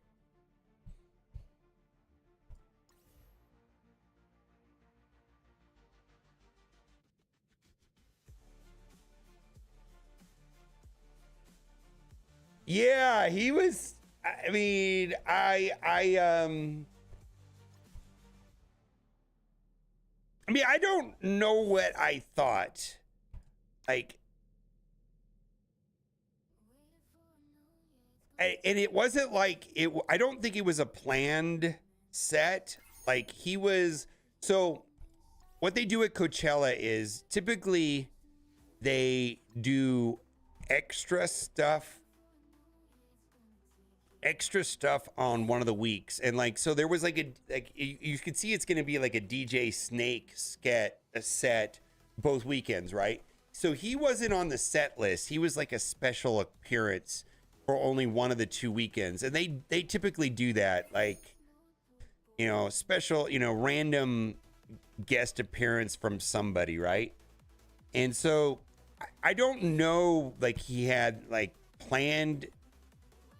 H: Yeah, he was. I mean, I don't know what I thought. Like, and it wasn't like it. I don't think it was a planned set. Like he was. So, what they do at Coachella is typically they do extra stuff on one of the weeks, and like so there was like you could see it's going to be like a DJ Snake set both weekends, right? So he wasn't on the set list. He was like a special appearance for only one of the 2 weekends, and they typically do that, like, you know, special, you know, random guest appearance from somebody, right? And so I don't know, like he had like planned.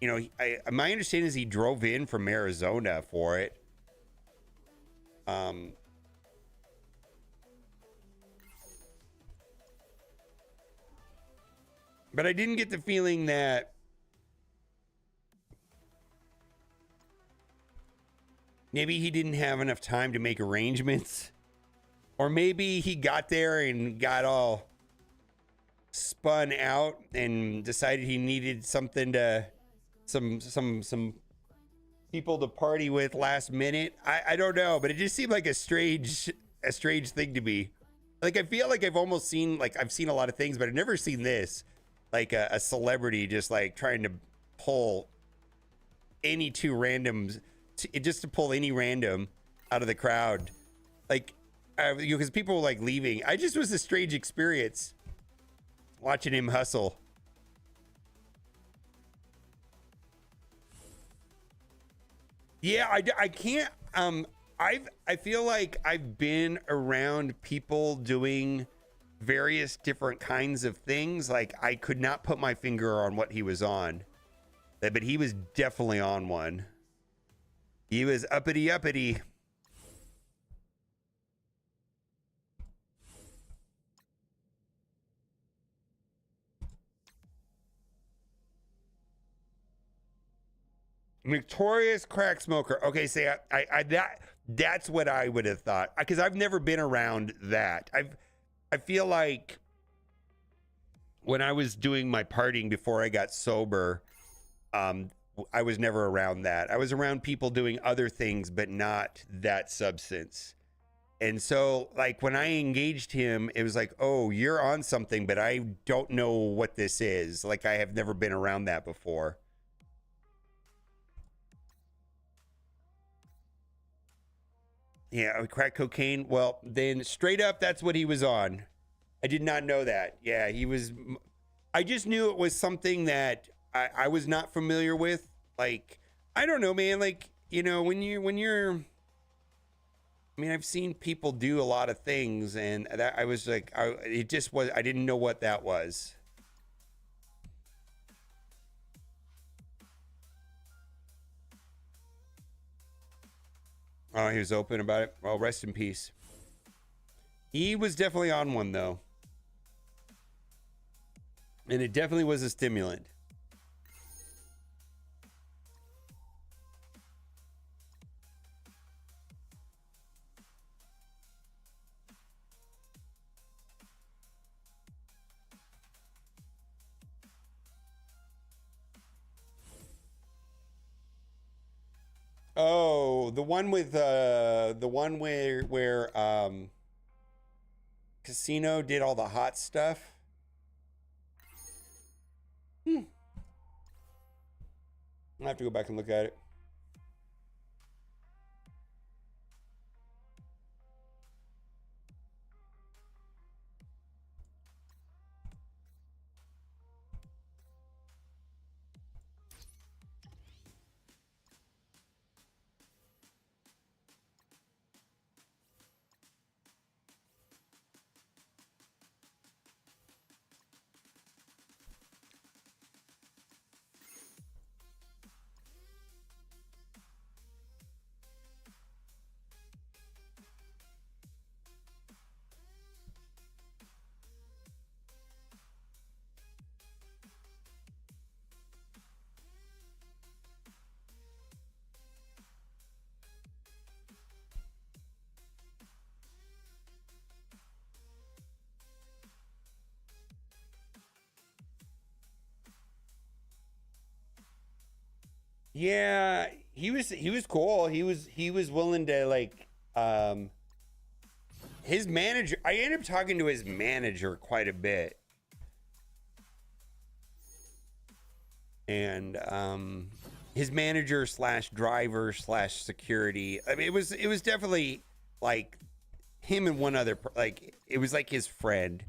H: You know, my understanding is he drove in from Arizona for it. But I didn't get the feeling that maybe he didn't have enough time to make arrangements, or maybe he got there and got all spun out and decided he needed something to some people to party with last minute. I don't know, but it just seemed like a strange thing to me. Like I feel like I've seen a lot of things, but I've never seen this, like a celebrity just like trying to pull any two randoms just to pull any random out of the crowd, like because people were like leaving. I just was a strange experience watching him hustle. Yeah, I can't. I feel like I've been around people doing various different kinds of things. Like I could not put my finger on what he was on, but he was definitely on one. He was uppity. Notorious crack smoker. Okay, say that's what I would have thought, because I've never been around that. I feel like when I was doing my partying before I got sober, I was never around that. I was around people doing other things, but not that substance. And so, like, when I engaged him, it was like, oh, you're on something, but I don't know what this is. Like, I have never been around that before. Yeah, crack cocaine. Well, then straight up, that's what he was on. I did not know that. Yeah, he was. I just knew it was something that I was not familiar with. Like, I don't know, man. Like, you know, when you're. I mean, I've seen people do a lot of things, and that I was like, it just was. I didn't know what that was. Oh, he was open about it. Well, rest in peace. He was definitely on one, though. And it definitely was a stimulant. Oh, the one with the one where Casino did all the hot stuff. I'll have to go back and look at it. Yeah, he was cool. He was willing to, like, his manager. I ended up talking to his manager quite a bit, and his manager slash driver slash security. I mean, it was definitely like him and one other. Like, it was like his friend,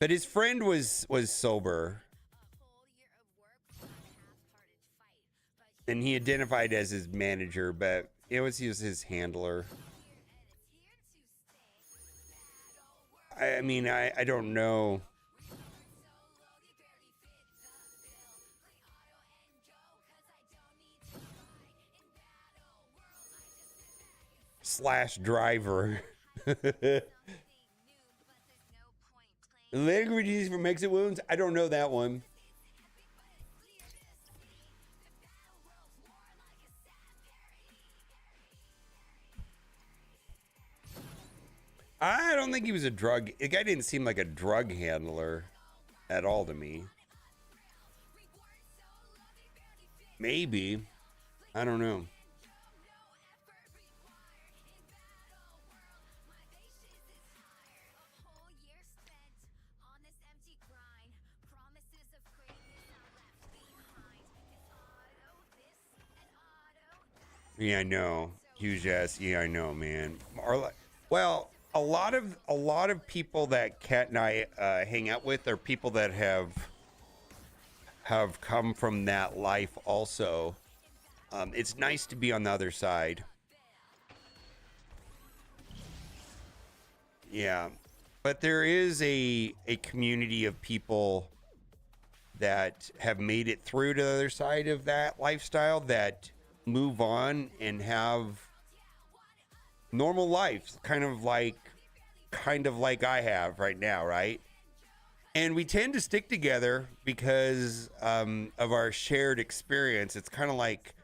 H: but his friend was sober. And he identified as his manager, but he was his handler. I mean, I don't know. Slash driver. Languages for exit wounds? I don't know that one. I don't think he was a drug. The guy didn't seem like a drug handler at all to me. Maybe. I don't know. Yeah, I know. Huge ass. Yeah, I know, man. Well, a lot of people that Kat and I hang out with are people that have come from that life also. It's nice to be on the other side. Yeah, but there is a community of people that have made it through to the other side of that lifestyle that move on and have normal lives, kind of like I have right now, right? And we tend to stick together because of our shared experience. It's kind of like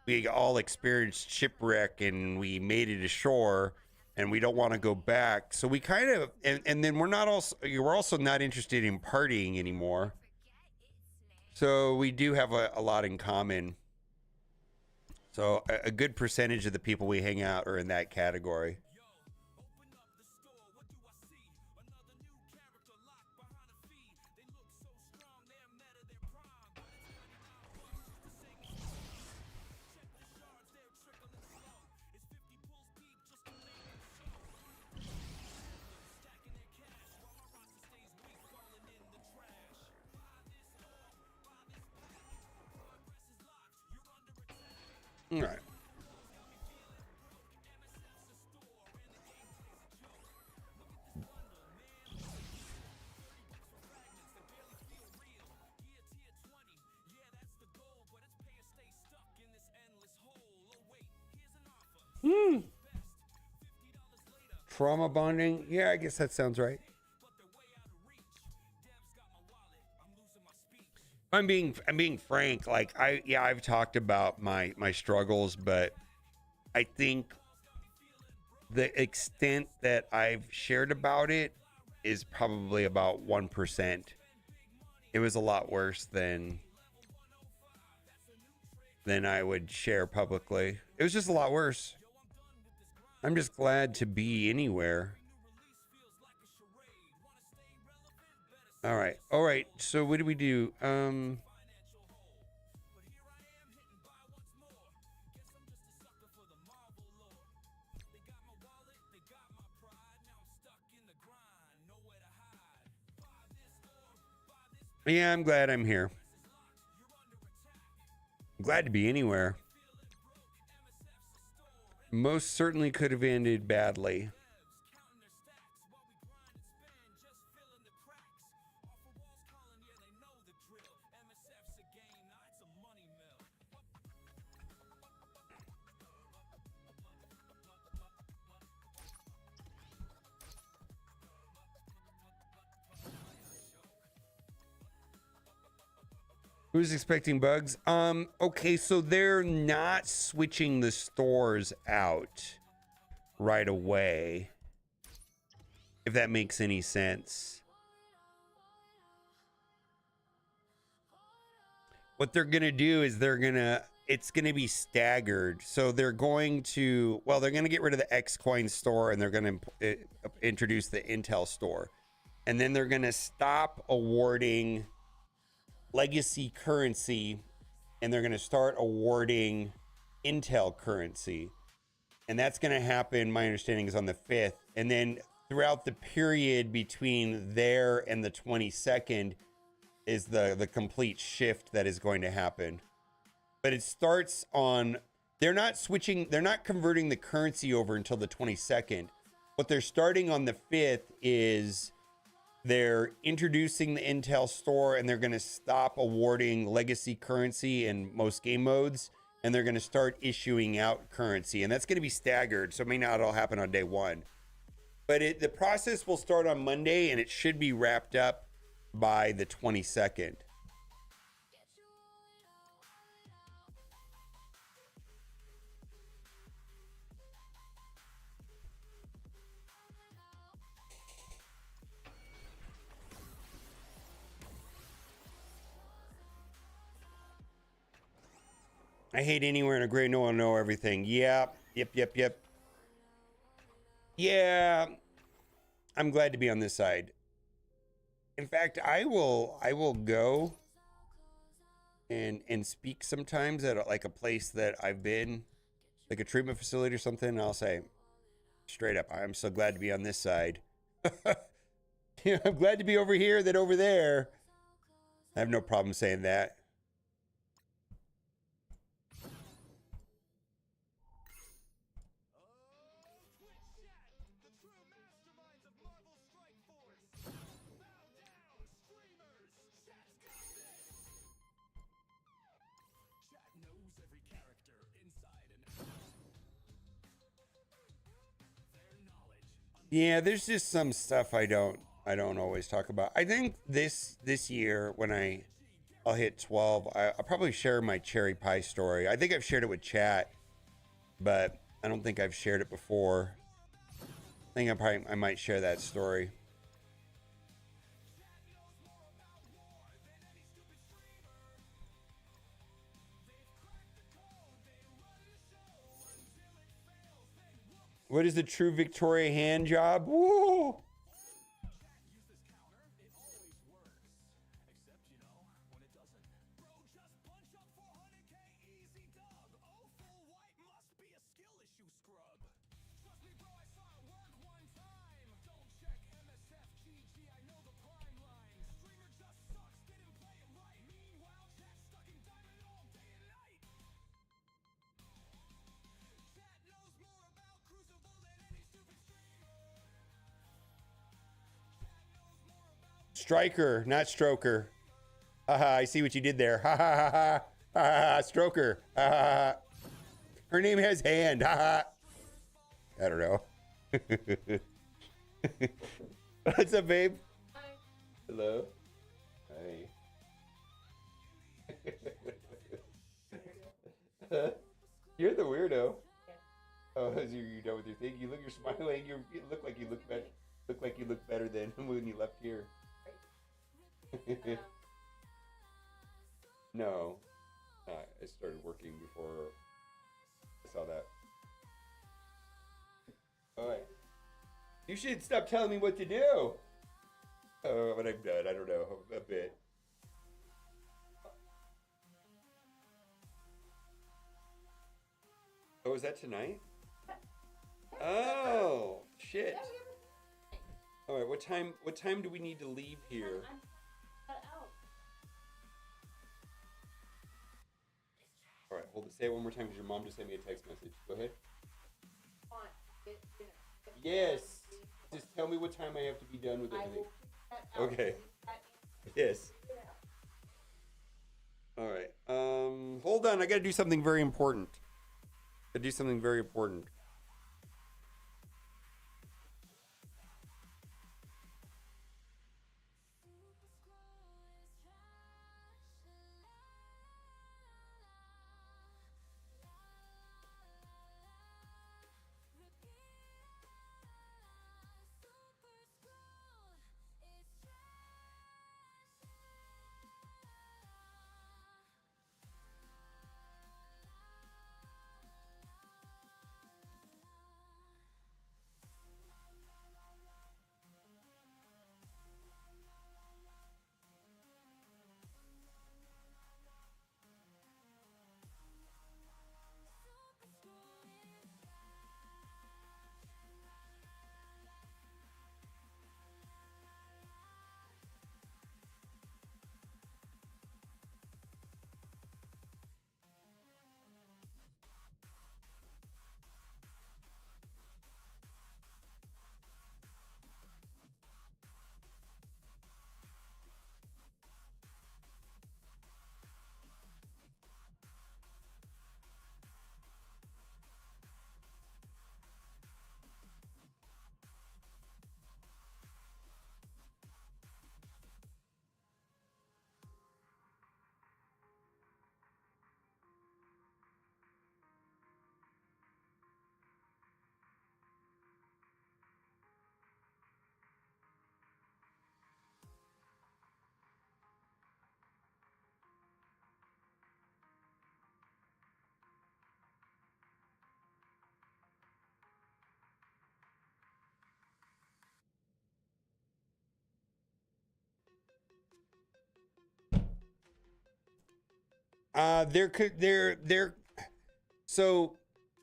H: we all experienced shipwreck and we made it ashore and we don't want to go back. So we kind of, and then we're also not interested in partying anymore. So we do have a lot in common. So a good percentage of the people we hang out are in that category. All right. Trauma bonding. Yeah, I guess that sounds right. I'm being frank. Like I've talked about my struggles, but I think the extent that I've shared about it is probably about 1%. It was a lot worse than I would share publicly. It was just a lot worse. I'm just glad to be anywhere. All right. So what do we do? Yeah, I'm glad I'm here. I'm glad to be anywhere. Most certainly could have ended badly. Who's expecting bugs? Okay, so they're not switching the stores out right away, if that makes any sense. What they're gonna do is it's gonna be staggered. So they're going to, well, they're gonna get rid of the Xcoin store and they're gonna introduce the Intel store, and then they're gonna stop awarding legacy currency and they're going to start awarding Intel currency. And that's going to happen, my understanding is on the 5th. And then throughout the period between there and the 22nd is the complete shift that is going to happen. But it starts on, they're not converting the currency over until the 22nd. What they're starting on the 5th is they're introducing the Intel store and they're going to stop awarding legacy currency in most game modes. And they're going to start issuing out currency. And that's going to be staggered. So it may not all happen on day one. But the process will start on Monday and it should be wrapped up by the 22nd. I hate anywhere in a gray no one know everything. Yep. Yeah. I'm glad to be on this side. In fact, I will go and speak sometimes at like a place that I've been, like a treatment facility or something, and I'll say straight up, I'm so glad to be on this side. I'm glad to be over here than over there. I have no problem saying that. Yeah, there's just some stuff I don't always talk about. I think this year when I'll hit 12, I'll probably share my cherry pie story. I think I've shared it with chat, but I don't think I've shared it before. I think I might share that story. What is the true Victoria hand job? Woo! Striker, not Stroker. Haha, I see what you did there. Ha ha ha ha. Ha ha, Stroker. Ha ha ha. Her name has hand. Ha ha. I don't know. What's up, babe? Hi. Hello. Hi. You're the weirdo. Oh, you're done with your thing. You're smiling. You look like you look better. Look like you look better than when you left here. No, I started working before I saw that. All right. You should stop telling me what to do. Oh, but I'm done. I don't know, a bit. Oh, is that tonight? Oh, shit. All right, what time do we need to leave here? All right, hold it. Say it one more time because your mom just sent me a text message. Go ahead. Yes. Just tell me what time I have to be done with everything. Okay. Yes. All right. Hold on. I got to do something very important. So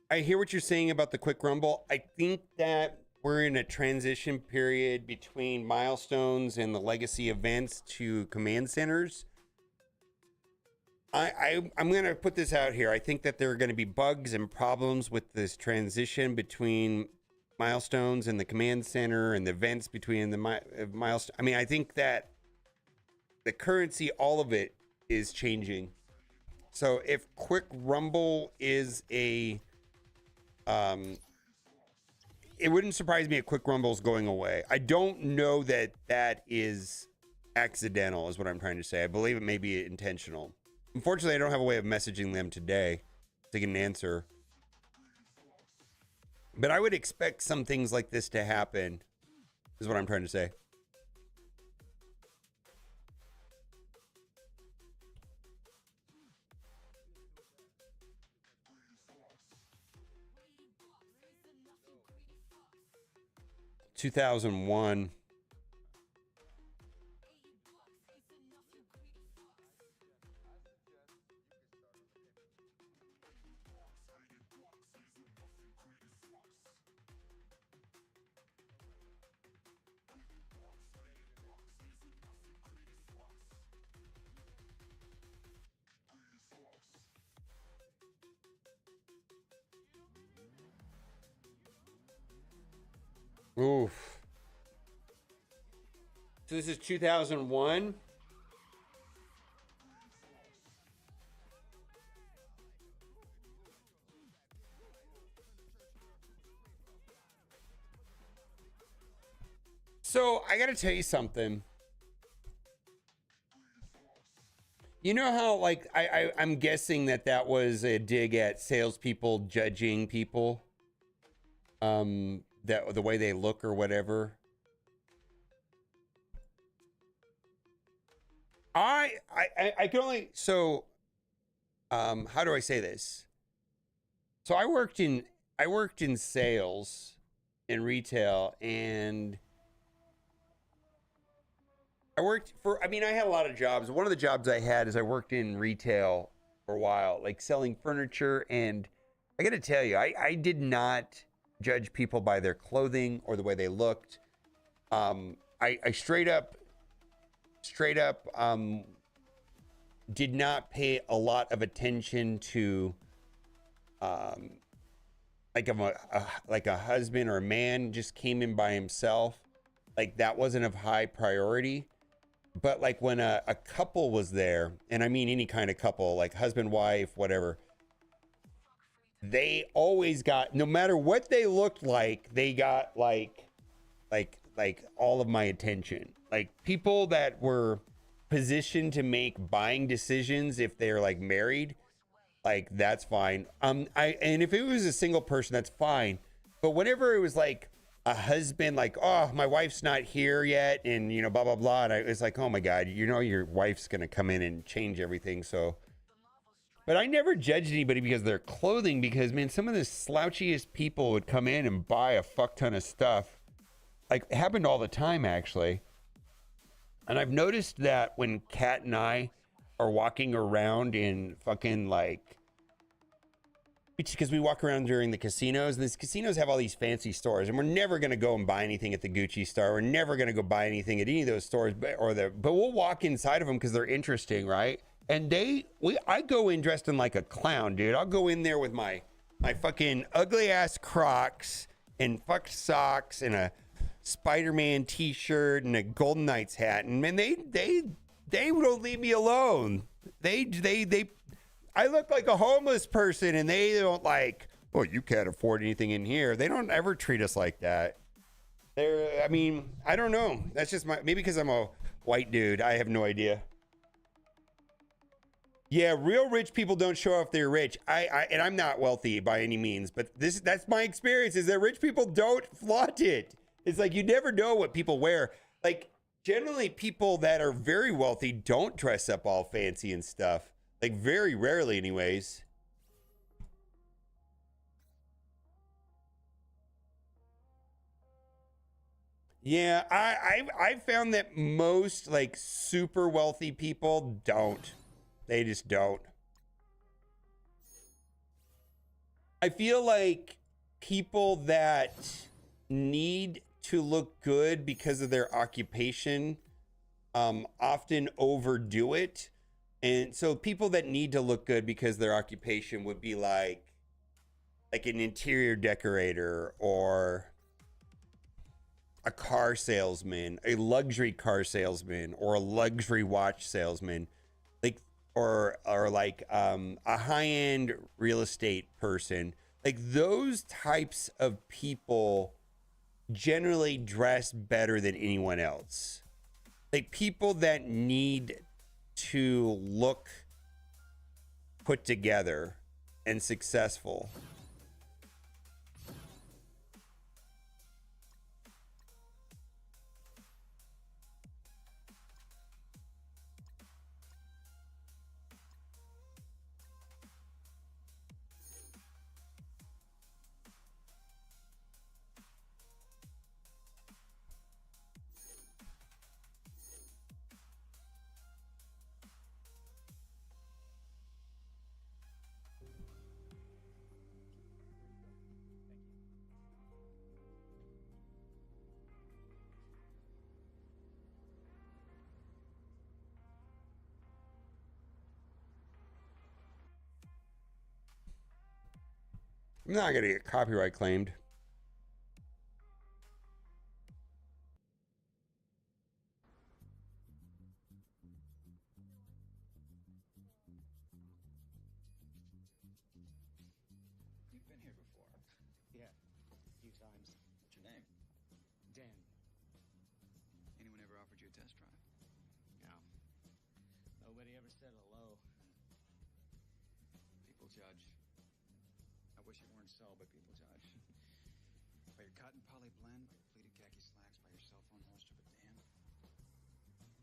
H: I hear what you're saying about the quick rumble. I think that we're in a transition period between milestones and the legacy events to command centers. I'm going to put this out here. I think that there are going to be bugs and problems with this transition between milestones and the command center and the events between the milestone. I mean, I think that the currency, all of it is changing. So if quick rumble is a, it wouldn't surprise me if quick rumble is going away. I don't know that that is accidental is what I'm trying to say. I believe it may be intentional. Unfortunately, I don't have a way of messaging them today to get an answer. But I would expect some things like this to happen, is what I'm trying to say. (2001). Oof. So this is 2001. So I gotta tell you something. You know how, like, I'm guessing that was a dig at salespeople judging people, that the way they look or whatever. I can only, so, how do I say this? So I worked in sales in retail, and I worked for, I mean, I had a lot of jobs. One of the jobs I had is I worked in retail for a while, like selling furniture. And I got to tell you, I did not judge people by their clothing or the way they looked. I straight up, did not pay a lot of attention to, like a husband or a man just came in by himself. Like that wasn't of high priority. But like when a couple was there, and I mean any kind of couple, like husband, wife, whatever, they always got, no matter what they looked like, they got like all of my attention. Like people that were positioned to make buying decisions if they're like married, like that's fine. And if it was a single person, that's fine. But whenever it was like a husband, like, oh, my wife's not here yet, and you know, blah blah blah, and it's like, oh my god, you know, your wife's gonna come in and change everything. So, but I never judged anybody because of their clothing, because man, some of the slouchiest people would come in and buy a fuck ton of stuff. Like it happened all the time actually. And I've noticed that when Kat and I are walking around in fucking like, because we walk around during the casinos, and these casinos have all these fancy stores, and we're never going to go and buy anything at the Gucci store. We're never going to go buy anything at any of those stores, but we'll walk inside of them because they're interesting, right? And I go in dressed in like a clown, dude. I'll go in there with my fucking ugly ass Crocs and fucked socks and a Spider-Man t-shirt and a Golden Knights hat, and man, they don't leave me alone. I look like a homeless person, and they don't like, well, you can't afford anything in here. They don't ever treat us like that. I mean, I don't know. That's just maybe because I'm a white dude. I have no idea. Yeah, real rich people don't show off they're rich. And I'm not wealthy by any means, but that's my experience, is that rich people don't flaunt it. It's like, you never know what people wear. Like, generally people that are very wealthy don't dress up all fancy and stuff. Like very rarely anyways. Yeah, I found that most like super wealthy people don't. They just don't. I feel like people that need to look good because of their occupation often overdo it. And so people that need to look good because their occupation would be like an interior decorator or a car salesman, a luxury car salesman, or a luxury watch salesman, like or like a high-end real estate person. Like those types of people generally dress better than anyone else. Like people that need to look put together and successful. I'm not gonna get copyright claimed.
J: your test drive?
K: No. Nobody ever said hello.
J: People judge. I wish it weren't so, but people judge. By your cotton poly blend, by your pleated khaki slacks, by your cell phone holster, but Dan,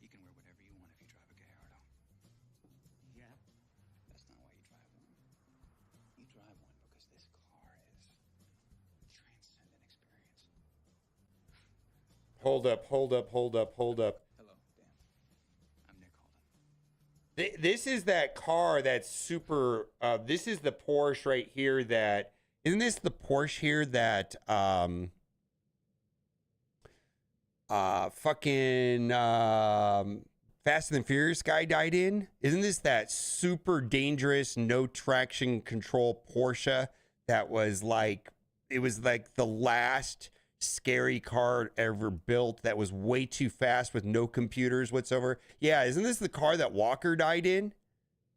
J: you can wear whatever you want if you drive a Gallardo.
K: Yeah.
J: That's not why you drive one. You drive one because this car is a transcendent experience.
H: Hold up.
J: Hello, Dan. I'm Nick Holden.
H: This is that car that's super. This is the Porsche right here. That isn't this the Porsche here that fucking Fast and the Furious guy died in? Isn't this that super dangerous, no traction control Porsche that was like, it was like the last scary car ever built that was way too fast with no computers whatsoever? Yeah, isn't this the car that Walker died in?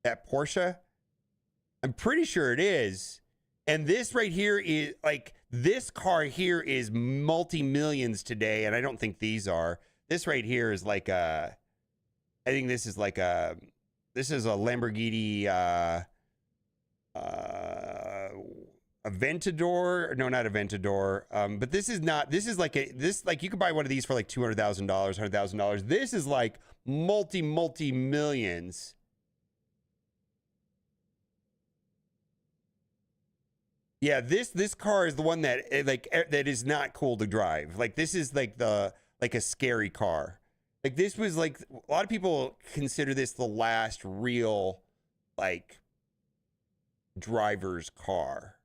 H: That Porsche? I'm pretty sure it is. And this right here is like, this car here is multi-millions today, and I don't think these are. This right here is like a, I think this is like a, this is a Lamborghini, Aventador. No, not Aventador. But this is not, this is like a, this, like you could buy one of these for like $200,000, $100,000. This is like multi-millions. Yeah, this car is the one that that is not cool to drive. Like this is like the, like a scary car. Like this was like, a lot of people consider this the last real like driver's car.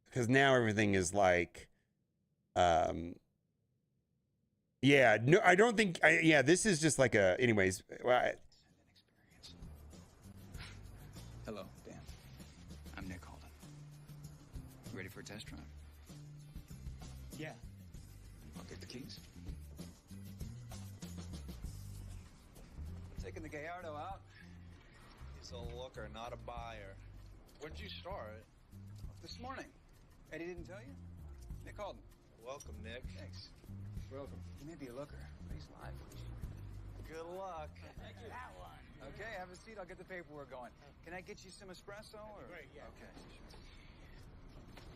H: Because now everything is like, yeah, no, I don't think, yeah, this is just like a, anyways.
J: Hello, Dan. I'm Nick Holden. Ready for a test drive?
K: Yeah.
J: I'll get the keys. Taking the Gallardo out.
L: He's a looker, not a buyer. When'd you start?
J: This morning. Eddie didn't tell you? Nick Holden.
L: Welcome, Nick.
J: Thanks. Welcome. He may be a looker, but he's live.
L: Good luck.
K: Thank you. That one.
J: Okay, have a seat. I'll get the paperwork going. Can I get you some espresso? Or?
K: Great, yeah.
J: Okay.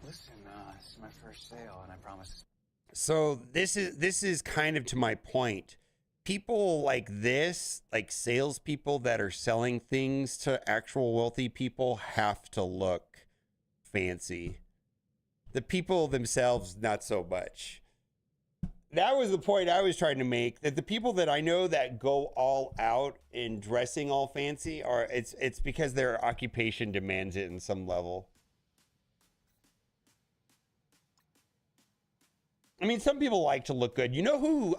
J: Listen, this is my first sale, and I promise.
H: So this is kind of to my point. People like this, like salespeople that are selling things to actual wealthy people, have to look fancy. The people themselves, not so much. That was the point I was trying to make, that the people that I know that go all out in dressing all fancy are, it's because their occupation demands it in some level. I mean, some people like to look good. You know who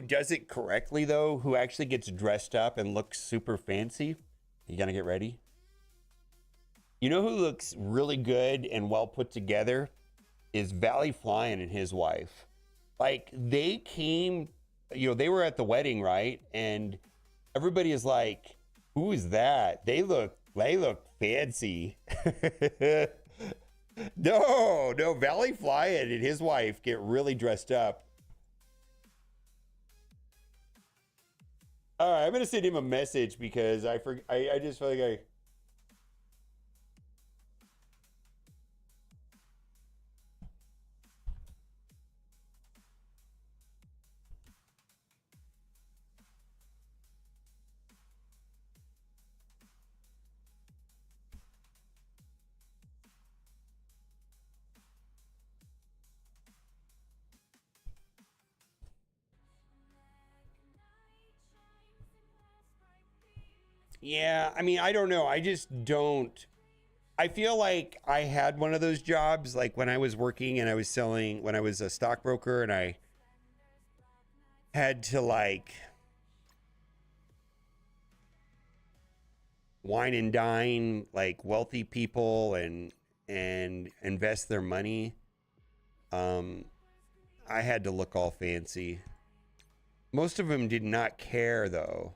H: does it correctly though? Who actually gets dressed up and looks super fancy? You gotta get ready. You know who looks really good and well put together is Valley Flying and his wife. Like they came, you know, they were at the wedding, right? And everybody is like, "Who is that?" They look fancy. No, Valley Flying and his wife get really dressed up. All right, I'm gonna send him a message because I just feel like I. Yeah, I mean, I don't know. I just don't. I feel like I had one of those jobs, like when I was working and I was selling, when I was a stockbroker, and I had to like wine and dine like wealthy people and invest their money. I had to look all fancy. Most of them did not care though.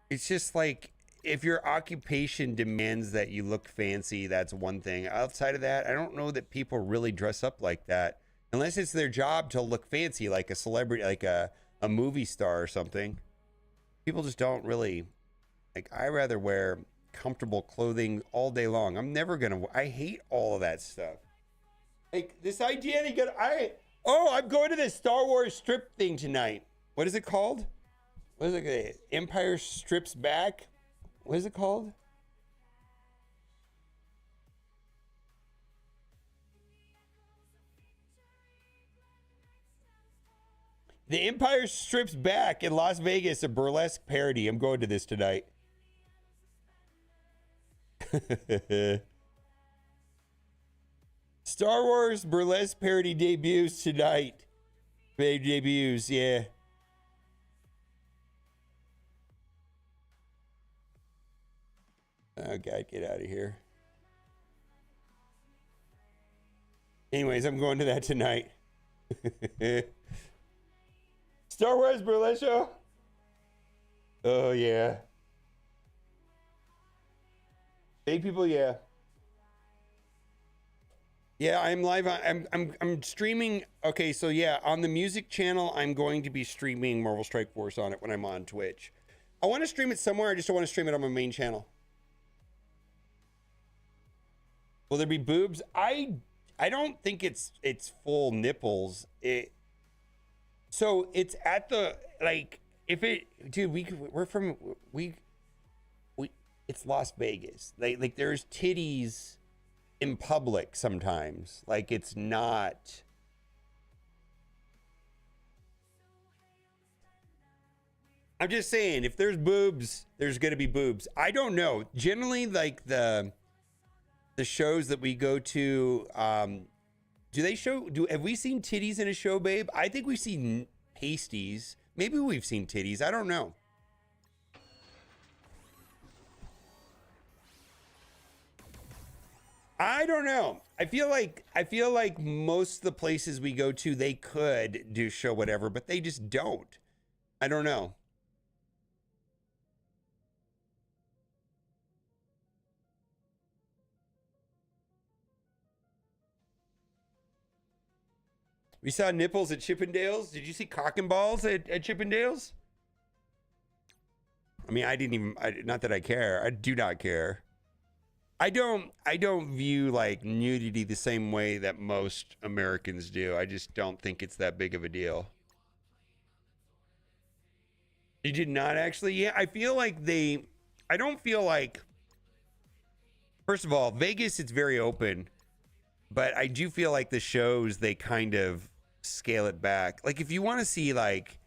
H: It's just like, if your occupation demands that you look fancy, that's one thing. Outside of that, I don't know that people really dress up like that Unless it's their job to look fancy, like a celebrity, like a movie star or something. People just don't really, like, I rather wear comfortable clothing all day long. I'm never gonna, I hate all of that stuff. Like, this idea that you I'm going to this Star Wars strip thing tonight. What is it called? What is it? Empire Strips Back? What is it called? The Empire Strips Back in Las Vegas, a burlesque parody. I'm going to this tonight. Star Wars burlesque parody debuts tonight. Babe debuts, yeah. Oh, God, get out of here. Anyways, I'm going to that tonight. Star Wars burlesque show? Oh, yeah. Big people, yeah. Yeah, I'm live on, I'm streaming. Okay, so yeah, on the music channel, I'm going to be streaming Marvel Strike Force on it when I'm on Twitch. I want to stream it somewhere, I just don't want to stream it on my main channel. Will there be boobs? I don't think it's full nipples. So it's at the, like, if it, dude, it's Las Vegas. Like there's titties in public sometimes. Like, it's not. I'm just saying, if there's boobs, there's gonna be boobs. I don't know. Generally, like the shows that we go to, have we seen titties in a show, babe? I think we've seen pasties. Maybe we've seen titties. I don't know. I don't know. I feel like most of the places we go to, they could do show whatever, but they just don't. I don't know. We saw nipples at Chippendales. Did you see cock and balls at Chippendales? I mean, not that I care. I do not care. I don't view like nudity the same way that most Americans do. I just don't think it's that big of a deal. You did not actually? Yeah, I feel like I don't feel like, first of all, Vegas, it's very open, but I do feel like the shows, they kind of scale it back. Like, if you want to see like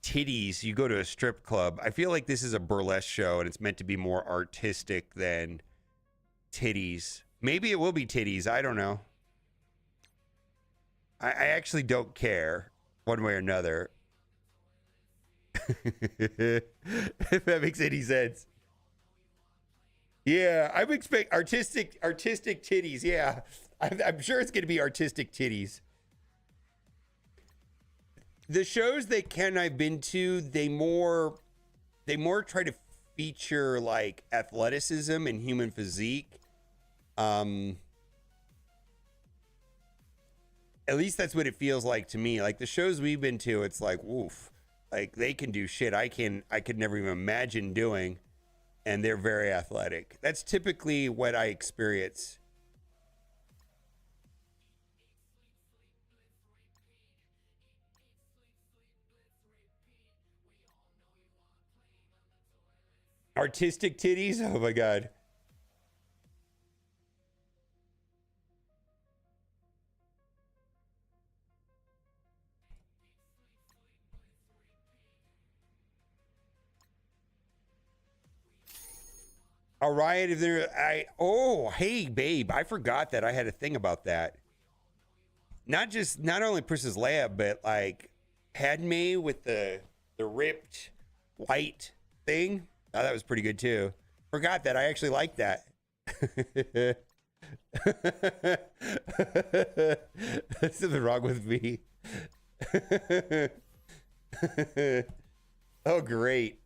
H: titties, you go to a strip club. I feel like this is a burlesque show and it's meant to be more artistic than titties. Maybe it will be titties. I don't know. I actually don't care one way or another. If that makes any sense. Yeah, I would expect artistic titties. Yeah, I'm sure it's going to be artistic titties. The shows that Ken and I've been to, they more try to feature like athleticism and human physique. At least that's what it feels like to me. Like the shows we've been to, it's like, woof, like they can do shit I could never even imagine doing, and they're very athletic. That's typically what I experience. Artistic titties? Oh my God. All right, if there, hey babe, I forgot that I had a thing about that. Not only Princess Leia, but like Padme with the ripped white thing. Oh, that was pretty good too. Forgot that. I actually like that. There's something wrong with me. Oh, great.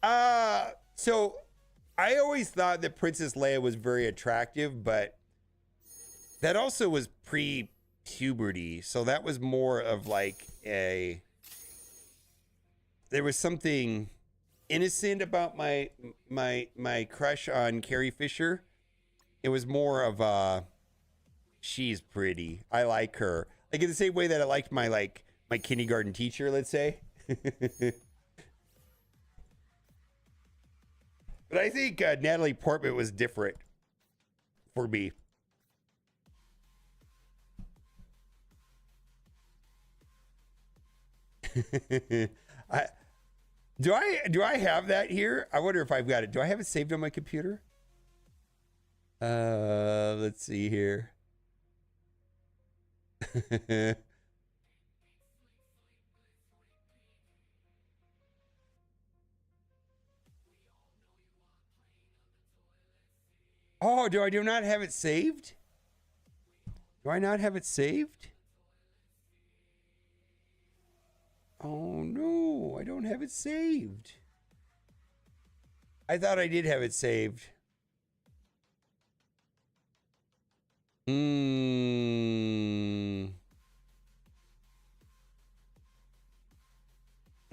H: So I always thought that Princess Leia was very attractive, but that also was pre-TV puberty. So that was more of like there was something innocent about my crush on Carrie Fisher. It was more of she's pretty. I like her. Like in the same way that I liked my kindergarten teacher, let's say. But I think Natalie Portman was different for me. Do I have that here? I wonder if I've got it. Do I have it saved on my computer? Let's see here. Oh, do not have it saved? Do I not have it saved? Oh no, I don't have it saved. I thought I did have it saved. I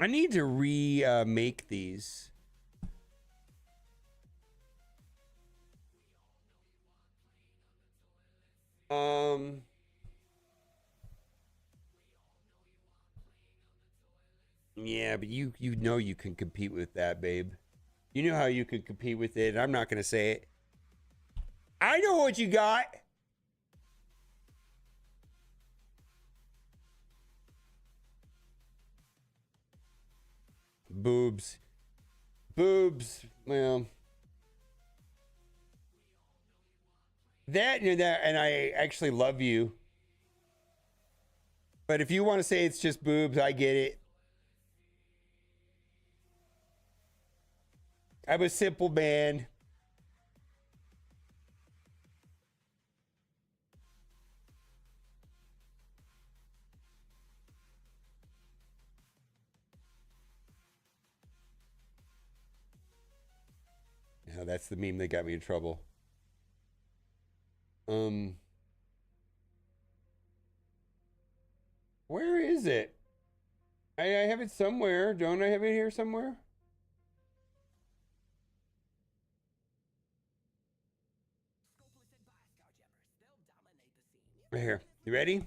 H: need to remake these. Yeah, but you know you can compete with that, babe. You know how you could compete with it. I'm not gonna say it. I know what you got. Boobs. Boobs. Well. That and I actually love you. But if you want to say it's just boobs, I get it. I'm a simple man. Yeah, that's the meme that got me in trouble. Where is it? I have it somewhere. Don't I have it here somewhere? Right here. You ready?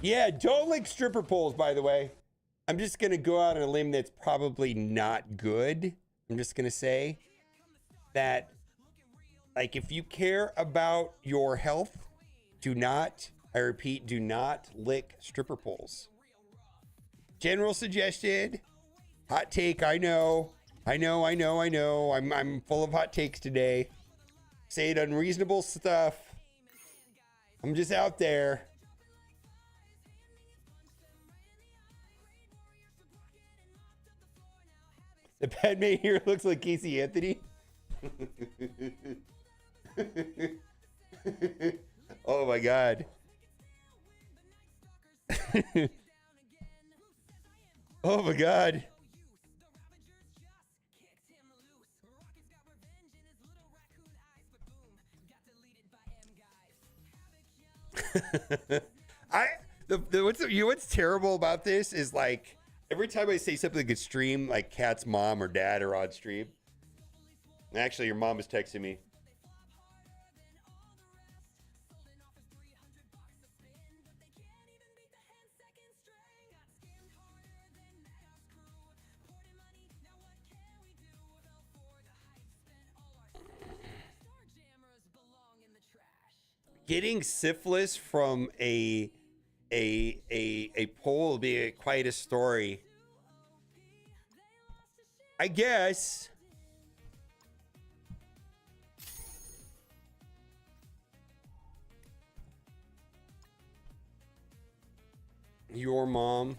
H: Yeah, don't lick stripper poles, by the way. I'm just going to go out on a limb that's probably not good. I'm just going to say that, like, if you care about your health, do not, I repeat, do not lick stripper poles. General suggestion, hot take, I know. I'm full of hot takes today. Saying unreasonable stuff. I'm just out there. The Padme here looks like Casey Anthony. Oh my God. Oh my God. What's terrible about this is, like, every time I say something extreme, like Kat's mom or dad are on stream. Actually, your mom is texting me. Getting syphilis from a a poll will be quite a story. I guess. Your mom.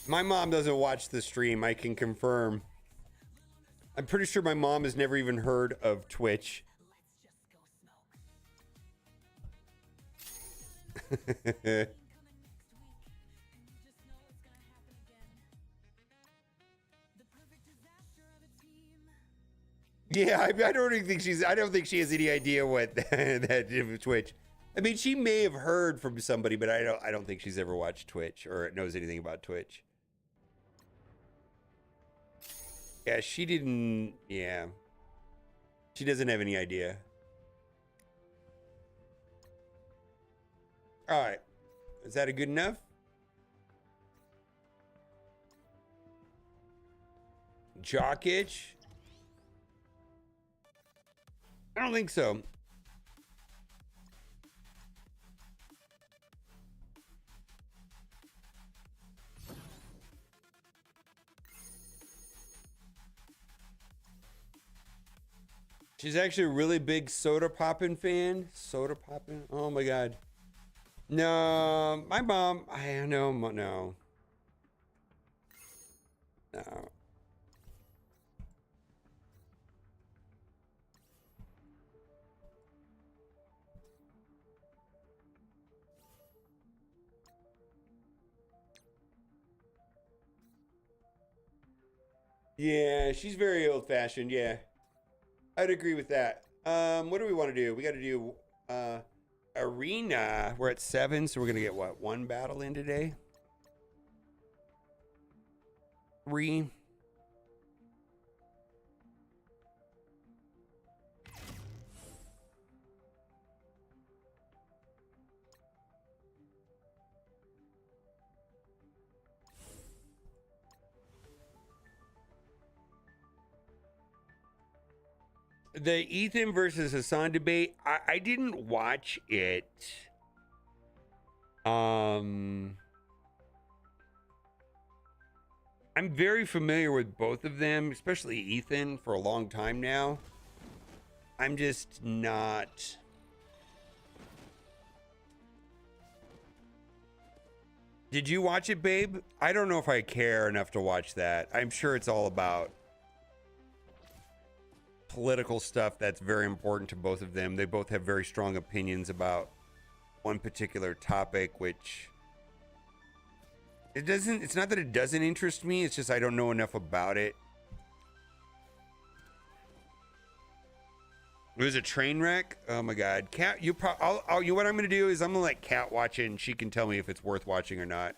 H: My mom doesn't watch the stream, I can confirm. I'm pretty sure my mom has never even heard of Twitch. Yeah, I don't even think I don't think she has any idea what that Twitch. I mean, she may have heard from somebody, but I don't think she's ever watched Twitch or knows anything about Twitch. Yeah, she didn't. Yeah, she doesn't have any idea. All right, is that a good enough? Jock itch? I don't think so. She's actually a really big Soda Poppin' fan. Soda Poppin'? Oh my god. No, my mom, I know, no. No. Yeah, she's very old-fashioned, yeah. I'd agree with that. What do we want to do? We got to do arena. We're at 7, so we're gonna get what, 1 battle in today? 3. The Ethan versus Hassan debate, I didn't watch it. I'm very familiar with both of them, especially Ethan, for a long time now. I'm just not. Did you watch it, babe? I don't know if I care enough to watch that. I'm sure it's all about political stuff that's very important to both of them. They both have very strong opinions about one particular topic, which it's not that it doesn't interest me, it's just I don't know enough about it. It was a train wreck. Oh my god. Cat, what I'm gonna do is I'm gonna let Cat watch it and she can tell me if it's worth watching or not.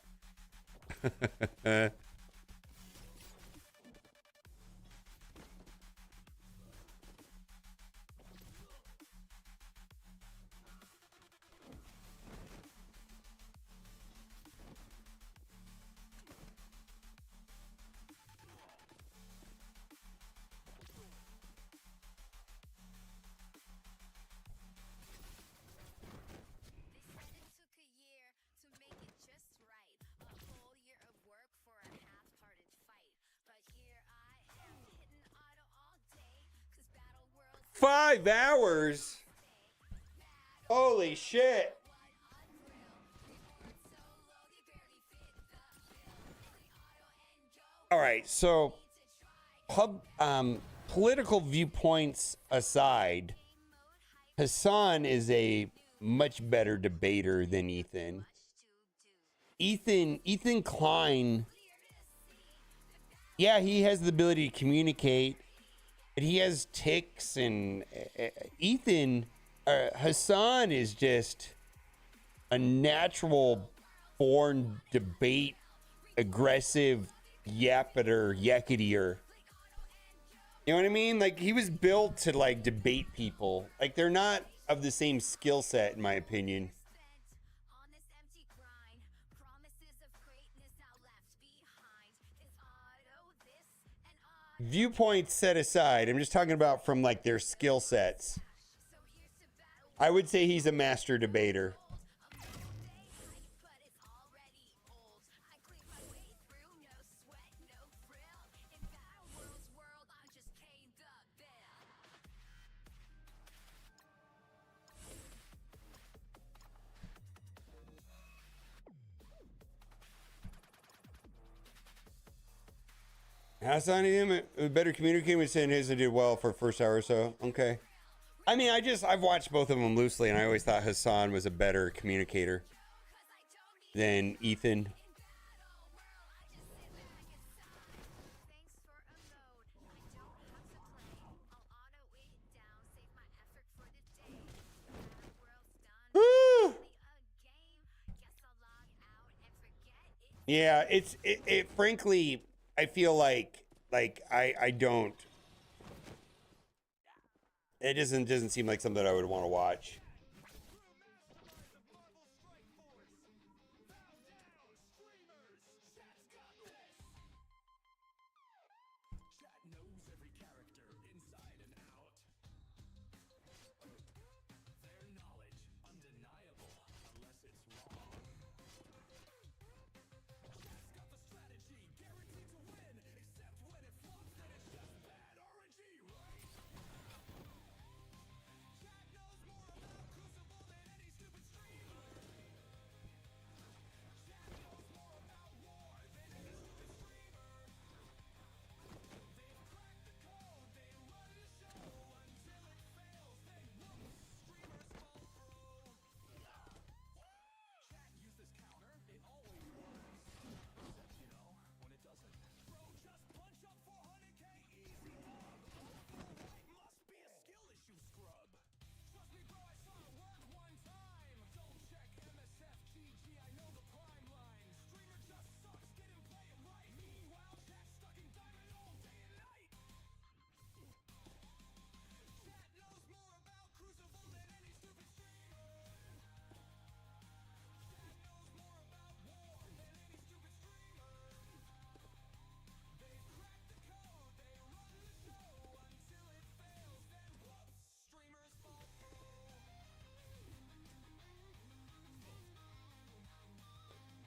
H: 5 hours? Holy shit. All right, so political viewpoints aside, Hassan is a much better debater than Ethan. Ethan Klein, yeah, he has the ability to communicate, but he has tics, and Hassan is just a natural born debate, aggressive yaketier. You know what I mean? Like, he was built to like debate people. Like, they're not of the same skill set, in my opinion. Viewpoints set aside, I'm just talking about from like their skill sets. I would say he's a master debater. Hassan him better communicating with saying Hassan did well for first hour or so. Okay. I mean, I've watched both of them loosely, and I always thought Hassan was a better communicator than Ethan. Yeah, it frankly, I feel like I don't. It doesn't seem like something I would want to watch.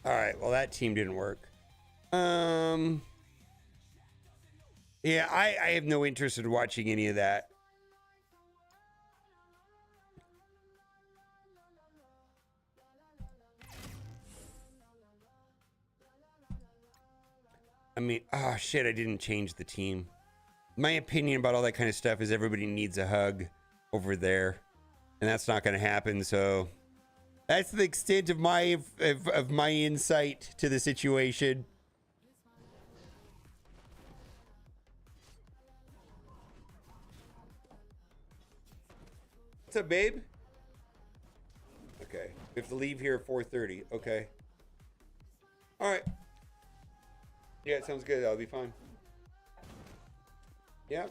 H: All right, well that team didn't work. Yeah, I have no interest in watching any of that. I mean, oh shit, I didn't change the team. My opinion about all that kind of stuff is everybody needs a hug over there, and that's not going to happen. So that's the extent of my insight to the situation. What's up, babe? Okay, we have to leave here at 4:30. Okay. All right. Yeah, it sounds good. That'll be fine. Yeah.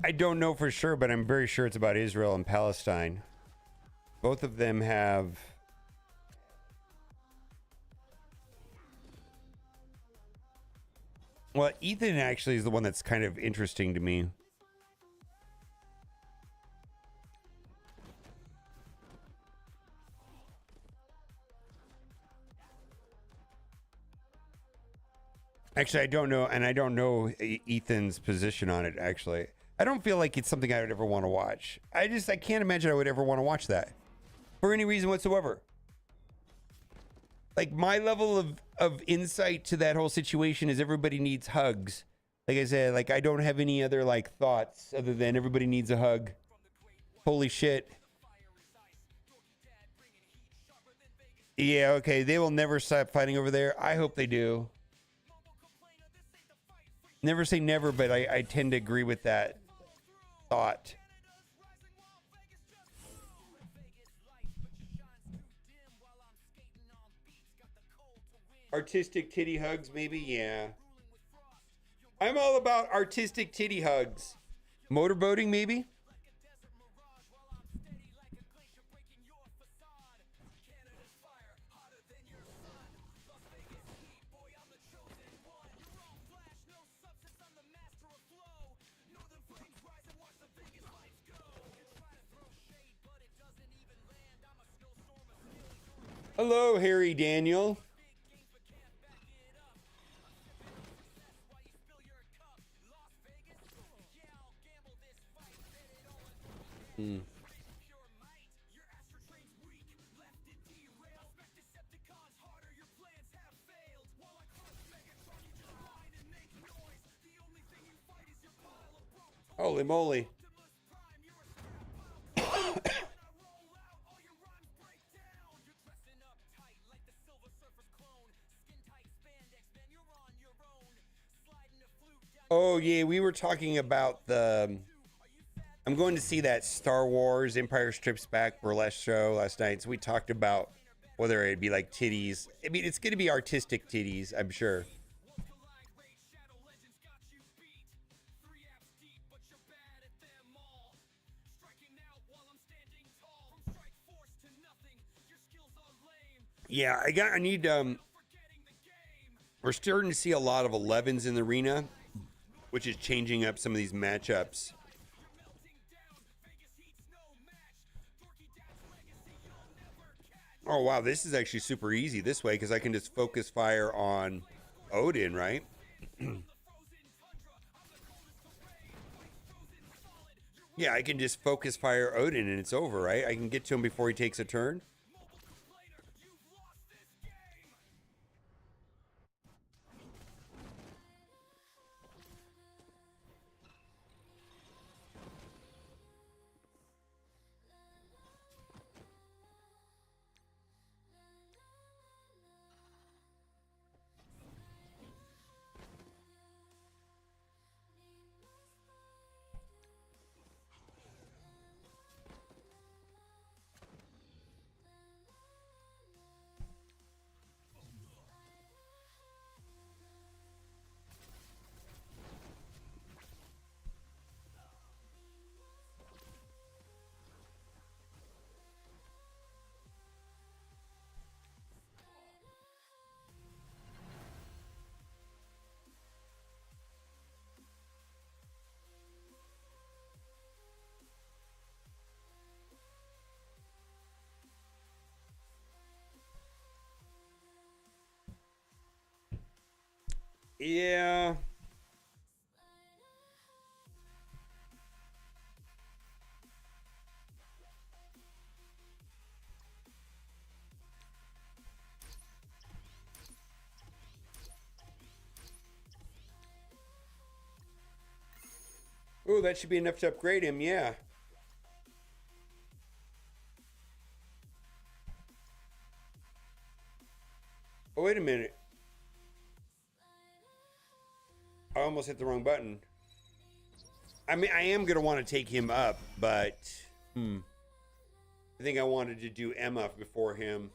H: I don't know for sure, but I'm very sure it's about Israel and Palestine. Both of them have... Well, Ethan actually is the one that's kind of interesting to me. Actually, I don't know, and I don't know Ethan's position on it, actually. I don't feel like it's something I would ever want to watch. I can't imagine I would ever want to watch that. For any reason whatsoever. Like, my level of insight to that whole situation is everybody needs hugs. Like I said, like, I don't have any other, like, thoughts other than everybody needs a hug. Holy shit. Yeah, okay, they will never stop fighting over there. I hope they do. Never say never, but I tend to agree with that. thought. Artistic titty hugs, maybe? Yeah. I'm all about artistic titty hugs. Motorboating, maybe? Hello, Harry Daniel. Holy moly. Oh, yeah, we were talking about the... I'm going to see that Star Wars Empire Strikes Back burlesque show last night. So we talked about whether it'd be like titties. I mean, it's going to be artistic titties, I'm sure. Yeah, I need, we're starting to see a lot of 11s in the arena, which is changing up some of these matchups. Oh, wow, this is actually super easy this way because I can just focus fire on Odin, right? Yeah, I can just focus fire Odin and it's over, right? I can get to him before he takes a turn. Yeah. Oh, that should be enough to upgrade him, yeah. Oh, wait a minute. I almost hit the wrong button. I mean, I am going to want to take him up, but... I think I wanted to do Emma before him.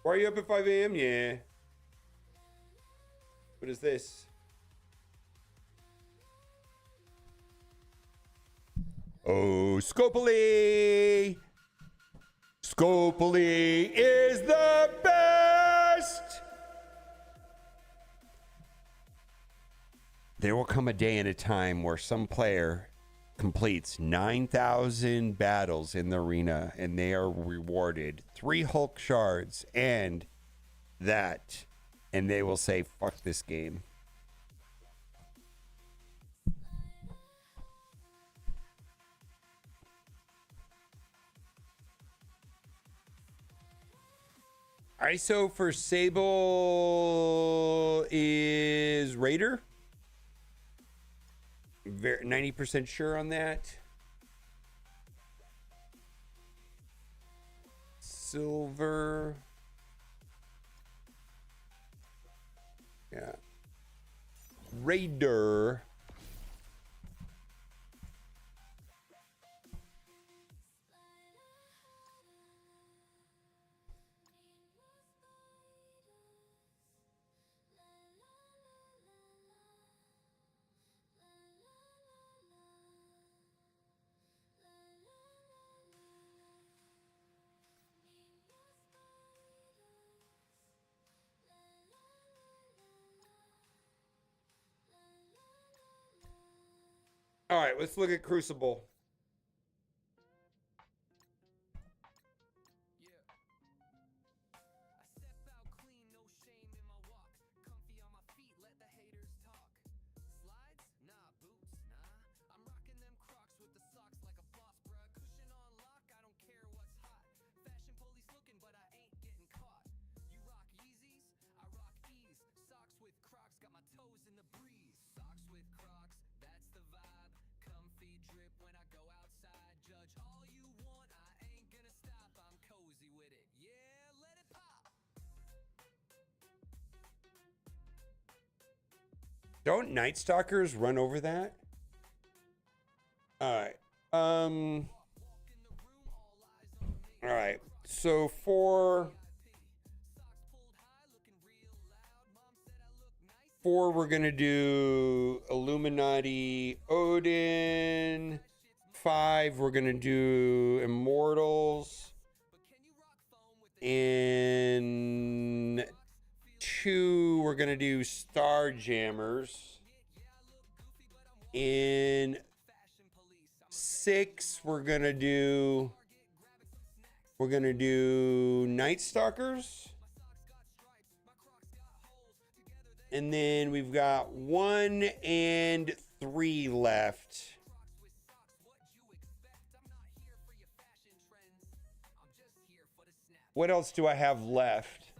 H: Why are you up at 5 a.m.? Yeah. What is this? Oh, Scopely! Scopely is the best! There will come a day and a time where some player completes 9,000 battles in the arena and they are rewarded 3 Hulk shards and that, and they will say, fuck this game. ISO for Sable is Raider. Very 90% sure on that. Silver. Yeah. Raider. All right, let's look at Crucible. Don't Night Stalkers run over that? All right. All right. So for we're gonna do Illuminati, Odin. 5, we're gonna do Immortals. In 2, we're gonna do Starjammers. In 6, we're gonna do Night Stalkers. And then we've got 1 and 3 left. What else do I have left?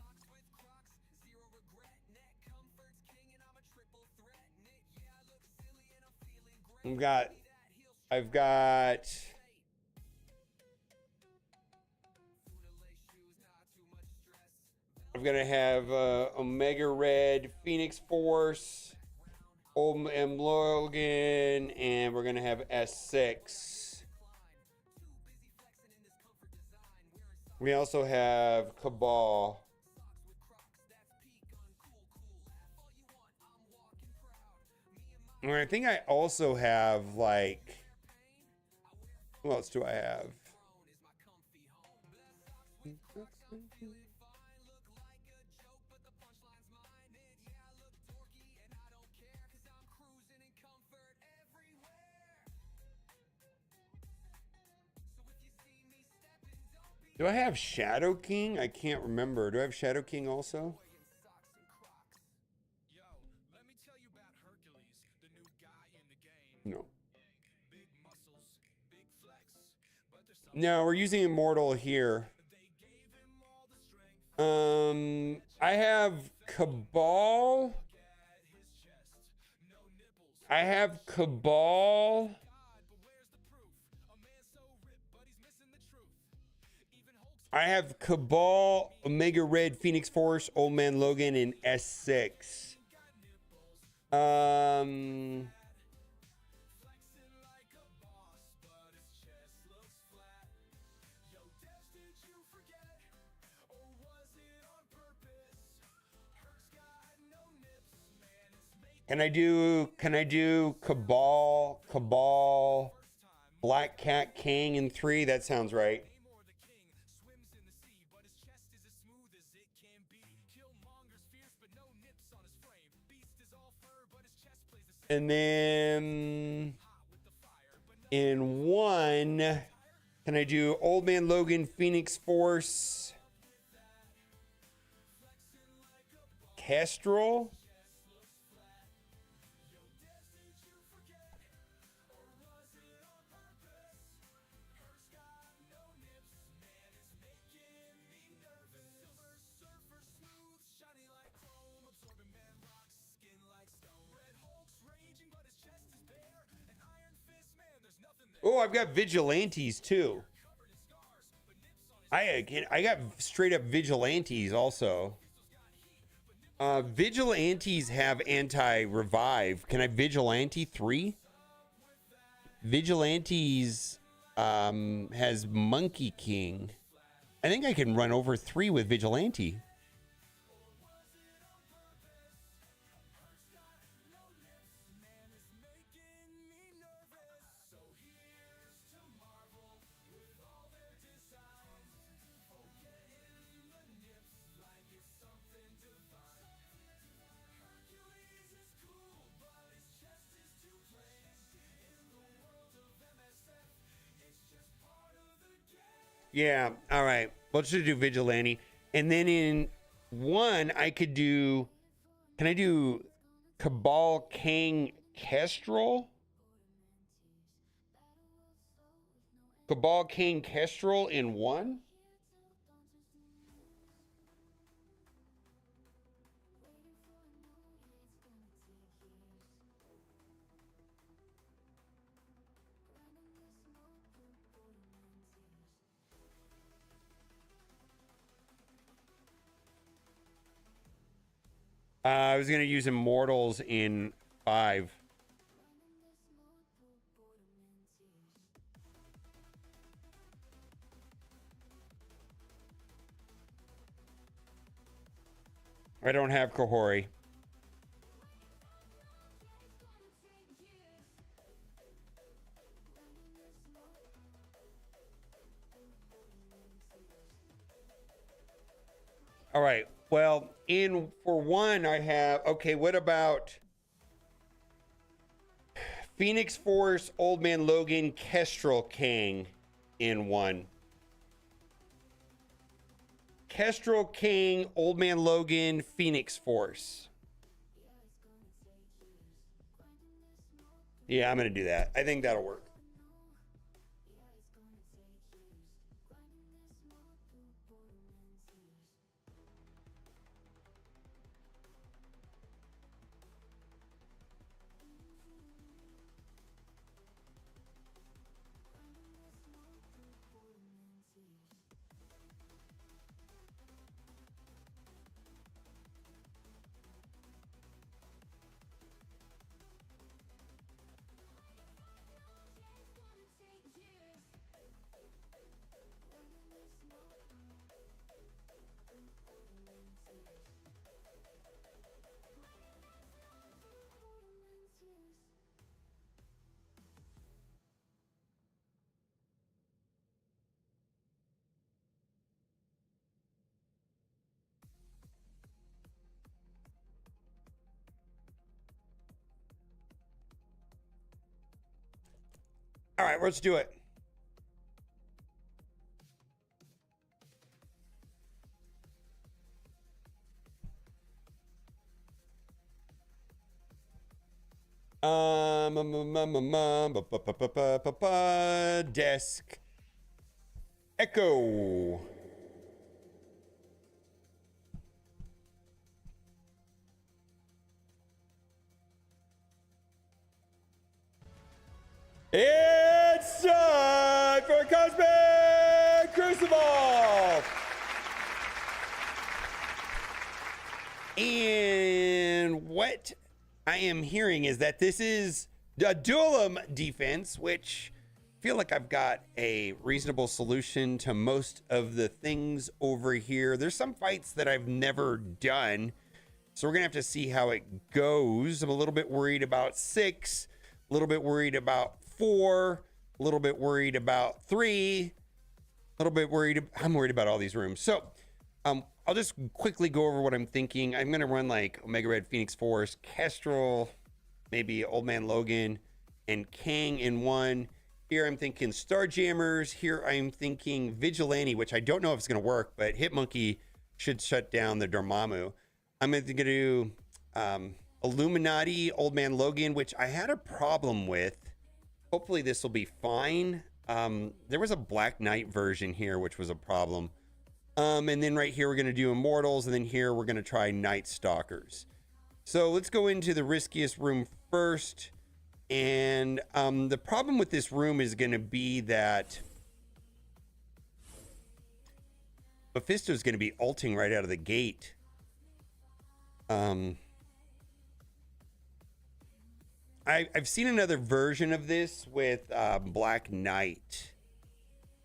H: I'm gonna have Omega Red, Phoenix Force, Old M Logan, and we're gonna have S6. We also have Cabal. And I think I also have, like, who else do I have? Do I have Shadow King? I can't remember. Do I have Shadow King also? No. No, we're using Immortal here. I have Cabal. I have Cabal, Omega Red, Phoenix Force, Old Man Logan, and S6. Can I do Cabal, Black Cat King in 3? That sounds right. And then in 1, can I do Old Man Logan, Phoenix Force, Kestrel? Oh, I've got vigilantes too. I got straight up vigilantes also. Vigilantes have anti-revive. Can I vigilante 3? Vigilantes has Monkey King. I think I can run over 3 with vigilante. Yeah, all right. Let's just do vigilante. And then in 1, I could do... Can I do Cabal King Kestrel? Cabal King Kestrel in 1? I was going to use Immortals in 5. I don't have Kahori. All right. Well, for 1, I have... Okay, what about Phoenix Force, Old Man Logan, Kestrel King in 1? Kestrel King, Old Man Logan, Phoenix Force. Yeah, I'm going to do that. I think that'll work. All right, let's do it. Desk. Echo. It's time for Cosmic Crucible! And what I am hearing is that this is a Duelim defense, which I feel like I've got a reasonable solution to most of the things over here. There's some fights that I've never done, so we're gonna have to see how it goes. I'm a little bit worried about 6, a little bit worried about 4, a little bit worried about 3, a little bit worried. I'm worried about all these rooms. So I'll just quickly go over what I'm thinking. I'm going to run like Omega Red, Phoenix Force, Kestrel, maybe Old Man Logan, and Kang in 1. Here I'm thinking Starjammers. Here I'm thinking Vigilante, which I don't know if it's going to work, but Hitmonkey should shut down the Dormammu. I'm going to do Illuminati, Old Man Logan, which I had a problem with. Hopefully this will be fine. There was a Black Knight version here, which was a problem. And then right here, we're going to do Immortals. And then here, we're going to try Night Stalkers. So let's go into the riskiest room first. And the problem with this room is going to be that Mephisto's going to be ulting right out of the gate. I've seen another version of this with Black Knight.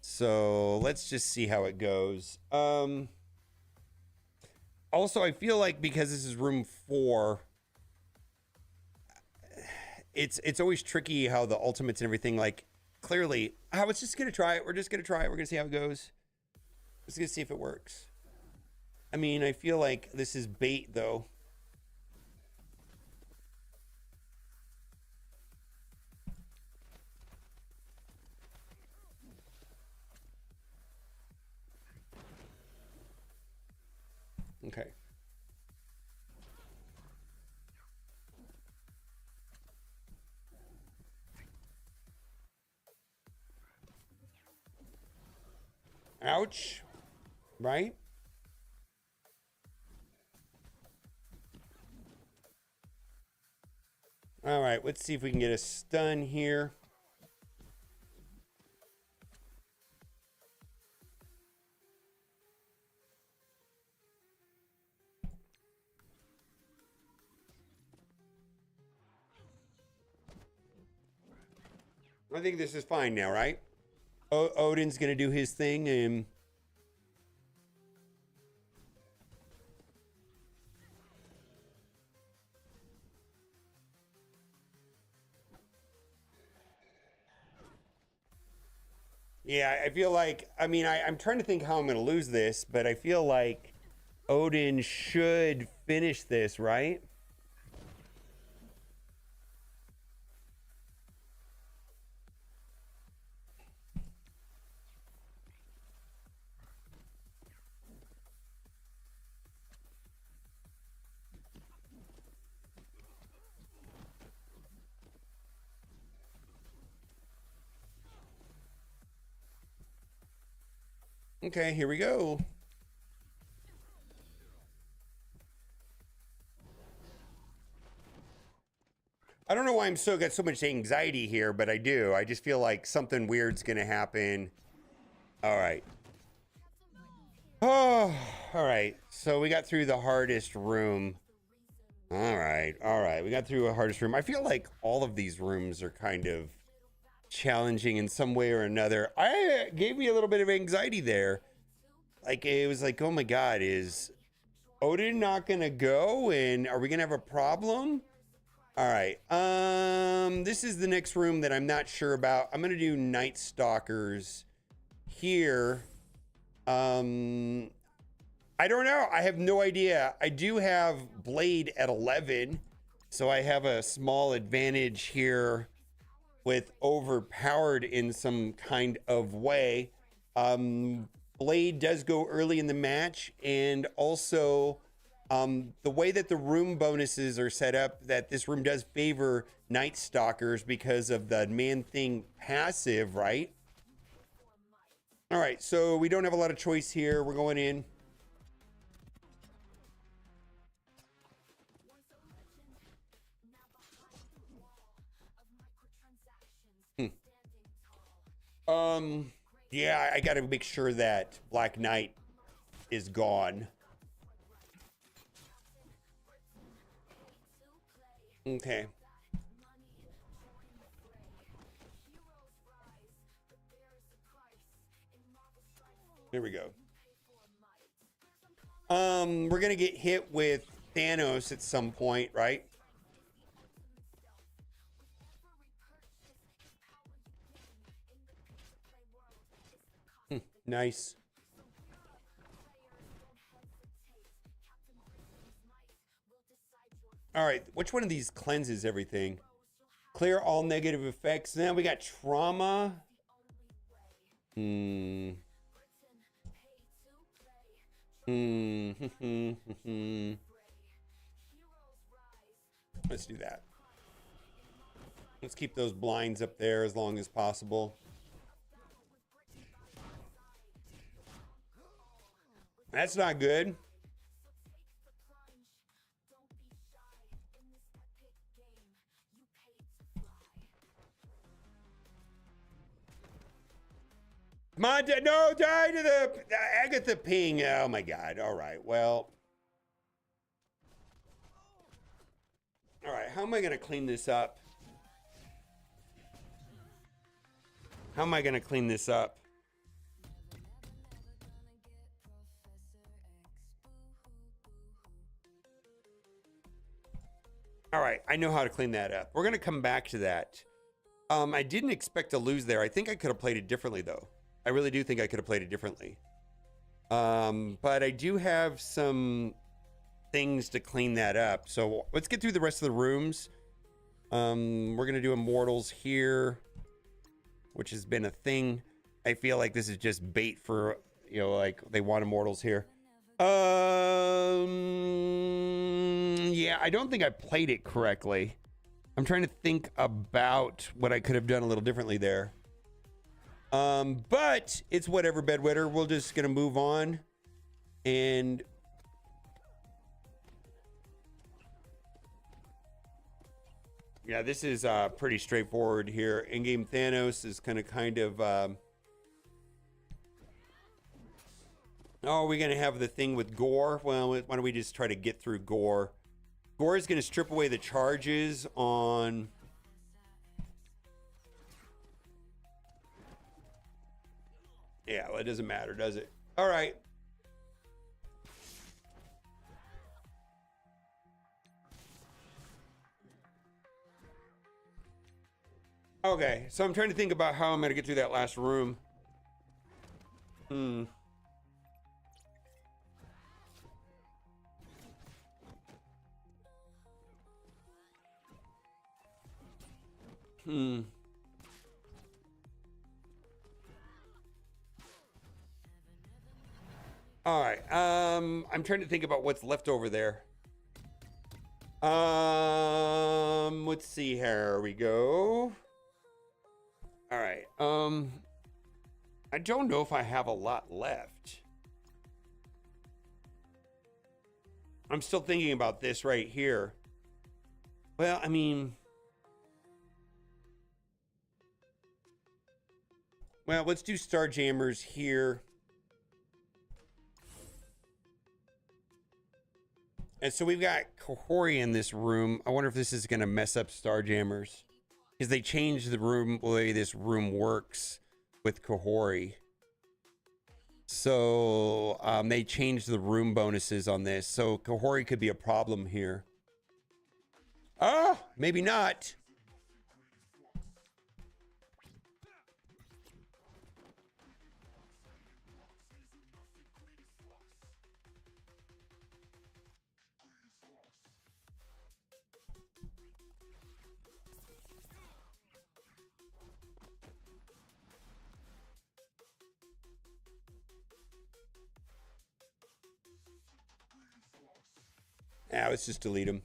H: So let's just see how it goes. Also, I feel like because this is room 4, it's always tricky how the ultimates and everything, like, clearly, I was just gonna try it. We're just gonna try it. We're gonna see how it goes. Just gonna see if it works. I mean, I feel like this is bait though. Okay. Ouch. Right? All right, let's see if we can get a stun here. I think this is fine now, right? Odin's gonna do his thing and yeah, I feel like, I mean, I'm trying to think how I'm gonna lose this, but I feel like Odin should finish this, right? Okay, here we go. I don't know why I'm got so much anxiety here, but I do. I just feel like something weird's gonna happen. All right. Oh, all right. So we got through the hardest room. All right. All right. We got through the hardest room. I feel like all of these rooms are kind of challenging in some way or another. I gave me a little bit of anxiety there. Like, it was like, oh my God, is Odin not gonna go? And are we gonna have a problem? All right. This is the next room that I'm not sure about. I'm gonna do Night Stalkers here. I don't know. I have no idea. I do have Blade at 11, so I have a small advantage here with Overpowered in some kind of way. Blade does go early in the match, and also the way that the room bonuses are set up, that this room does favor Night Stalkers because of the Man-Thing passive, right? All right, so we don't have a lot of choice here. We're going in. Yeah, I got to make sure that Black Knight is gone. Okay. Here we go. We're gonna get hit with Thanos at some point, right? Nice. All right, which one of these cleanses everything? Clear all negative effects. Now we got trauma. Let's do that. Let's keep those blinds up there as long as possible. That's not good. Come on, no, die to the Agatha ping. Oh my God. All right. Well. All right. How am I going to clean this up? How am I going to clean this up? All right, I know how to clean that up. We're going to come back to that. I didn't expect to lose there. I think I could have played it differently, though. I really do think I could have played it differently. But I do have some things to clean that up. So let's get through the rest of the rooms. We're going to do Immortals here, which has been a thing. I feel like this is just bait for, you know, like they want Immortals here. Yeah, I don't think I played it correctly. I'm trying to think about what I could have done a little differently there. But it's whatever, Bedwetter. We're just gonna move on. And yeah, this is pretty straightforward here. In-game Thanos is gonna kind of oh, are we going to have the thing with Gore? Well, why don't we just try to get through Gore? Gore is going to strip away the charges on... Yeah, well, it doesn't matter, does it? All right. Okay, so I'm trying to think about how I'm going to get through that last room. All right. I'm trying to think about what's left over there. Let's see. Here we go. All right. I don't know if I have a lot left. I'm still thinking about this right here. Well, I mean... Well, let's do Starjammers here. And so we've got Kahori in this room. I wonder if this is going to mess up Starjammers. Because they changed the room, the way this room works with Kahori. So they changed the room bonuses on this. So Kahori could be a problem here. Oh, maybe not. Yeah, let's just delete them.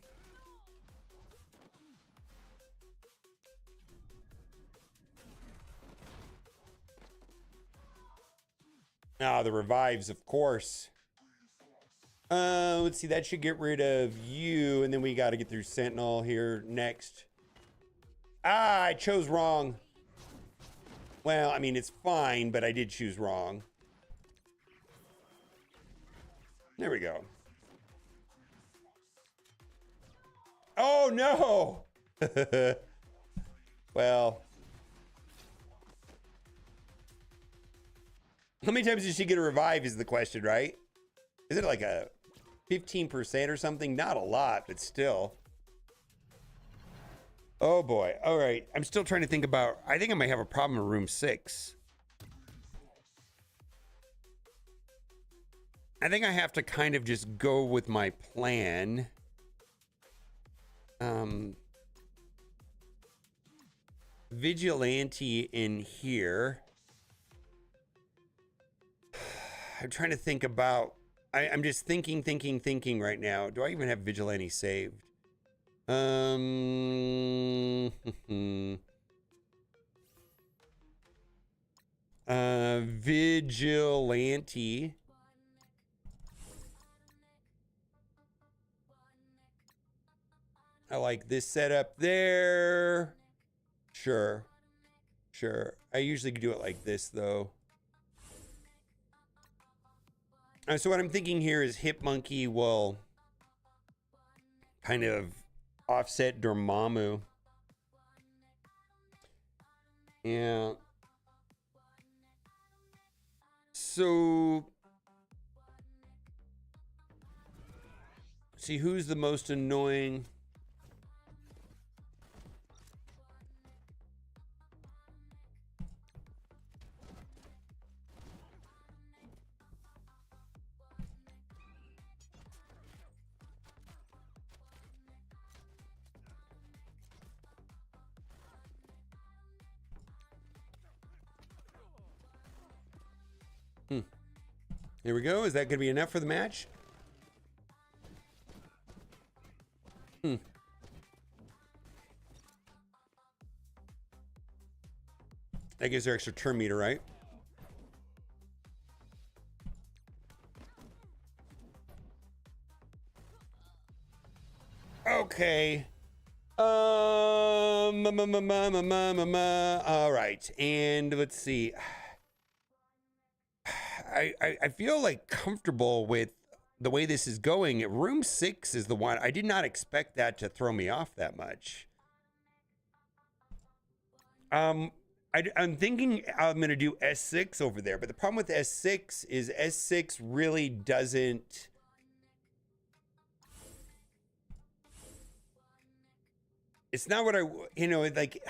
H: Ah, the revives, of course. Let's see, that should get rid of you, and then we got to get through Sentinel here next. Ah, I chose wrong. Well, I mean, it's fine, but I did choose wrong. There we go. Oh, no! Well. How many times did she get a revive is the question, right? Is it like a 15% or something? Not a lot, but still. Oh, boy. All right. I'm still trying to think about... I think I might have a problem in room 6. I think I have to kind of just go with my plan. Vigilante in here. I'm trying to think about... I'm just thinking right now. Do I even have Vigilante saved? Vigilante. I like this setup there. Sure. I usually do it like this, though. So what I'm thinking here is Hip Monkey will kind of offset Dormammu. Yeah. So, see who's the most annoying. Here we go. Is that going to be enough for the match? That gives her extra turn meter, right? Okay. All right. And let's see. I feel like comfortable with the way this is going. Room 6 is the one. I did not expect that to throw me off that much. I'm thinking I'm going to do S6 over there, but the problem with S6 is S6 really doesn't. It's not what like.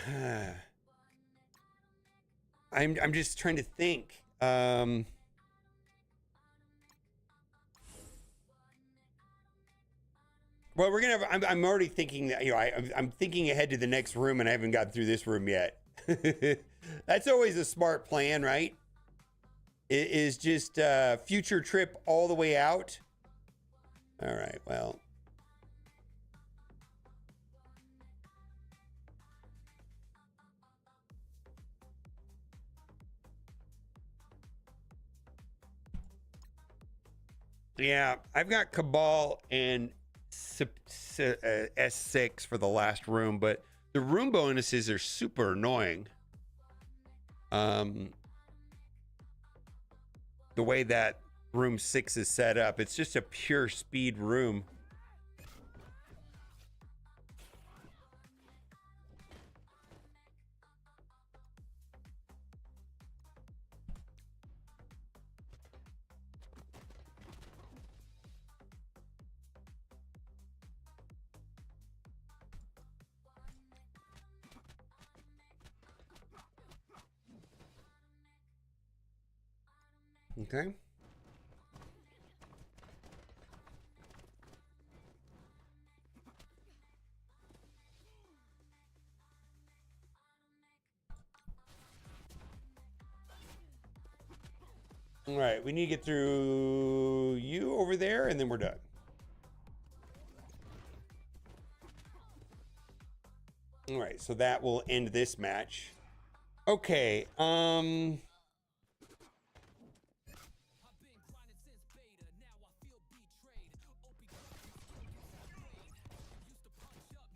H: I'm just trying to think. Well, we're gonna have. I'm already thinking that I'm thinking ahead to the next room, and I haven't gotten through this room yet. That's always a smart plan, right? It is just future trip all the way out. All right. Well. Yeah, I've got Cabal and S6 for the last room, but the room bonuses are super annoying. The way that room 6 is set up, it's just a pure speed room. Okay. All right, we need to get through you over there, and then we're done. All right, so that will end this match. Okay,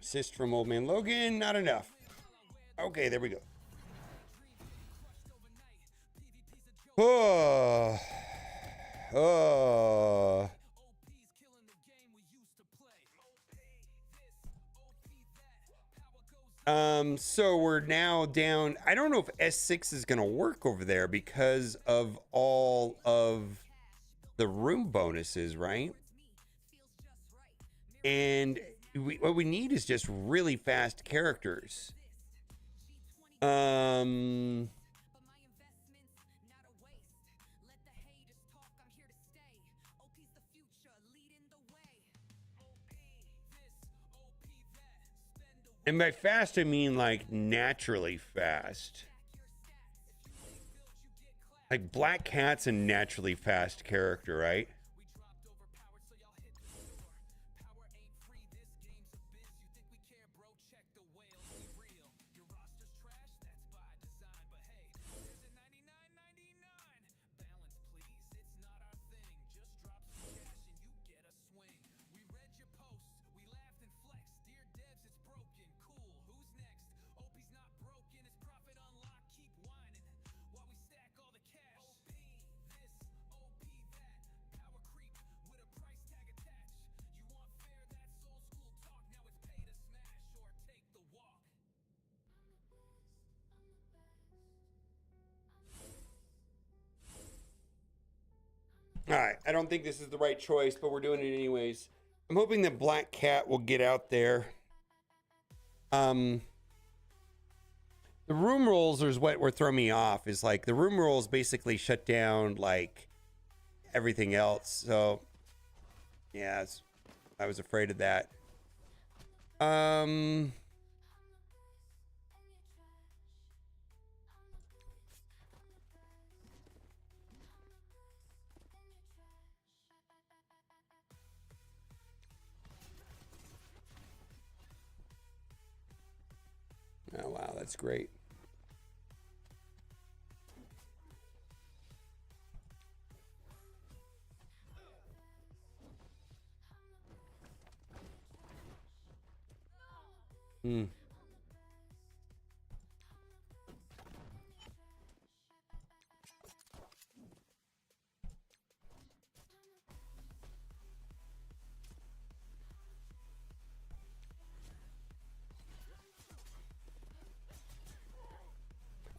H: assist from Old Man Logan, not enough. Okay, there we go. Oh. Oh. So we're now down. I don't know if S6 is going to work over there because of all of the room bonuses, right? And what we need is just really fast characters. And by fast, I mean like naturally fast. Like Black Cat's a naturally fast character, right? All right, I don't think this is the right choice, but we're doing it anyways. I'm hoping that Black Cat will get out there. The room rules is what were throwing me off. Is like the room rules basically shut down like everything else. So yeah, I was afraid of that. Oh wow, that's great.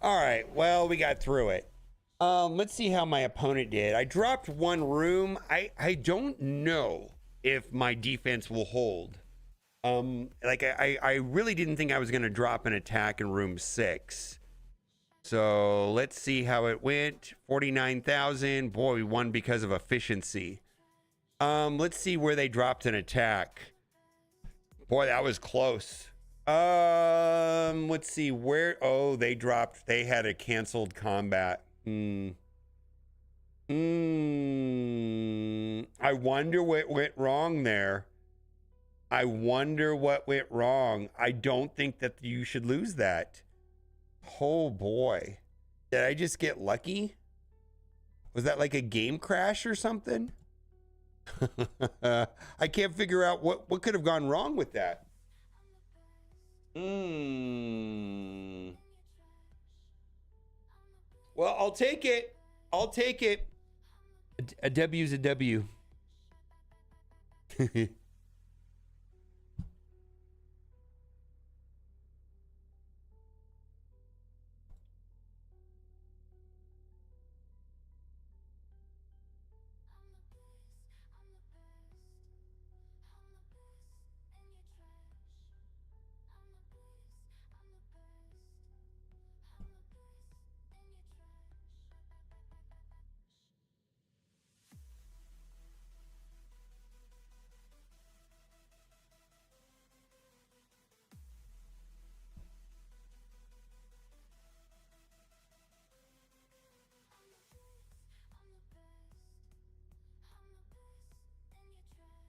H: All right, well, we got through it. Let's see how my opponent did. I dropped one room. I don't know if my defense will hold. Like I really didn't think I was going to drop an attack in room 6. So let's see how it went. 49,000. Boy, we won because of efficiency. Let's see where they dropped an attack. Boy, that was close. Let's see where. Oh, they had a canceled combat. I wonder what went wrong there. I wonder what went wrong. I don't think that you should lose that. Oh boy. Did I just get lucky? Was that like a game crash or something? I can't figure out what could have gone wrong with that. Well, I'll take it. I'll take it. A W's a W.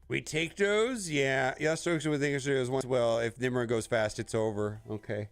H: We take those? Yeah. Yeah, strokes with English as well. If Nimmer goes fast, it's over. Okay.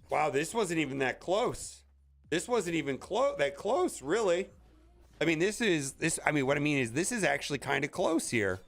H: Wow, this wasn't even that close. This wasn't even that close, really. I mean, what I mean is this is actually kind of close here.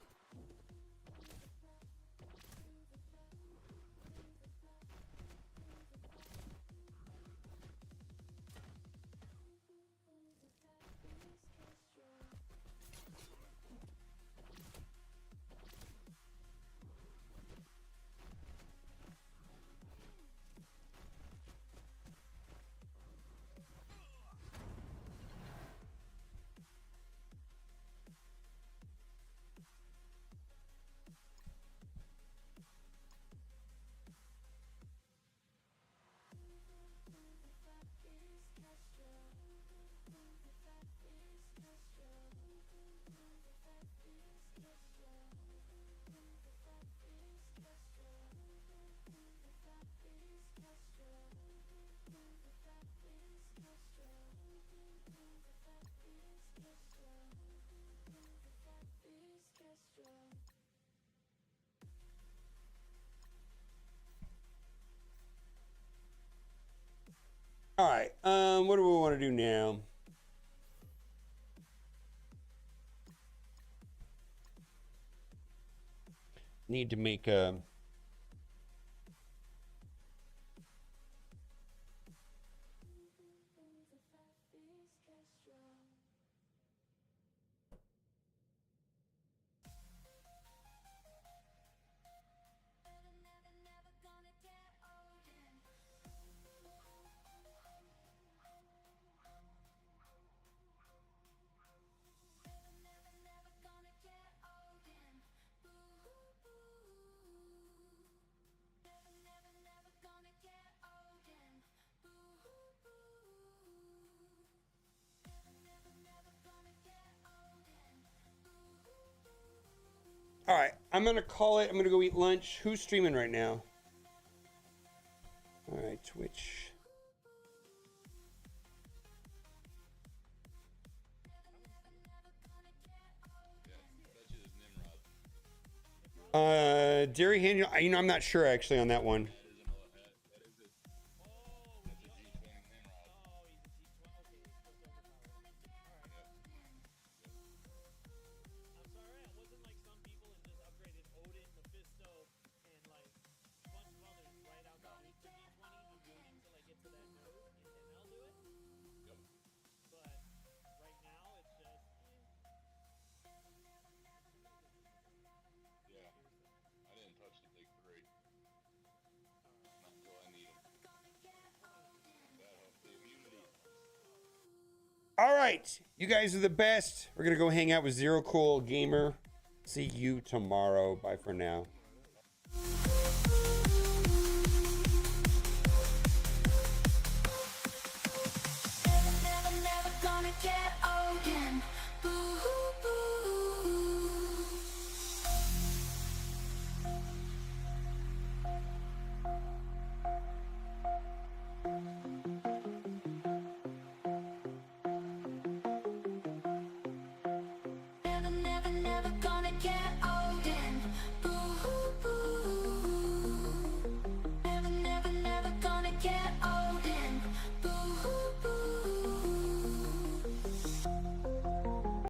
H: What do we want to do now? Need to make a... All right, I'm gonna call it. I'm gonna go eat lunch. Who's streaming right now? All right, Twitch. Dairy Hand, you know, I'm not sure actually on that one. All right, you guys are the best. We're gonna go hang out with Zero Cool Gamer. See you tomorrow. Bye for now.
I: Never, never, never gonna get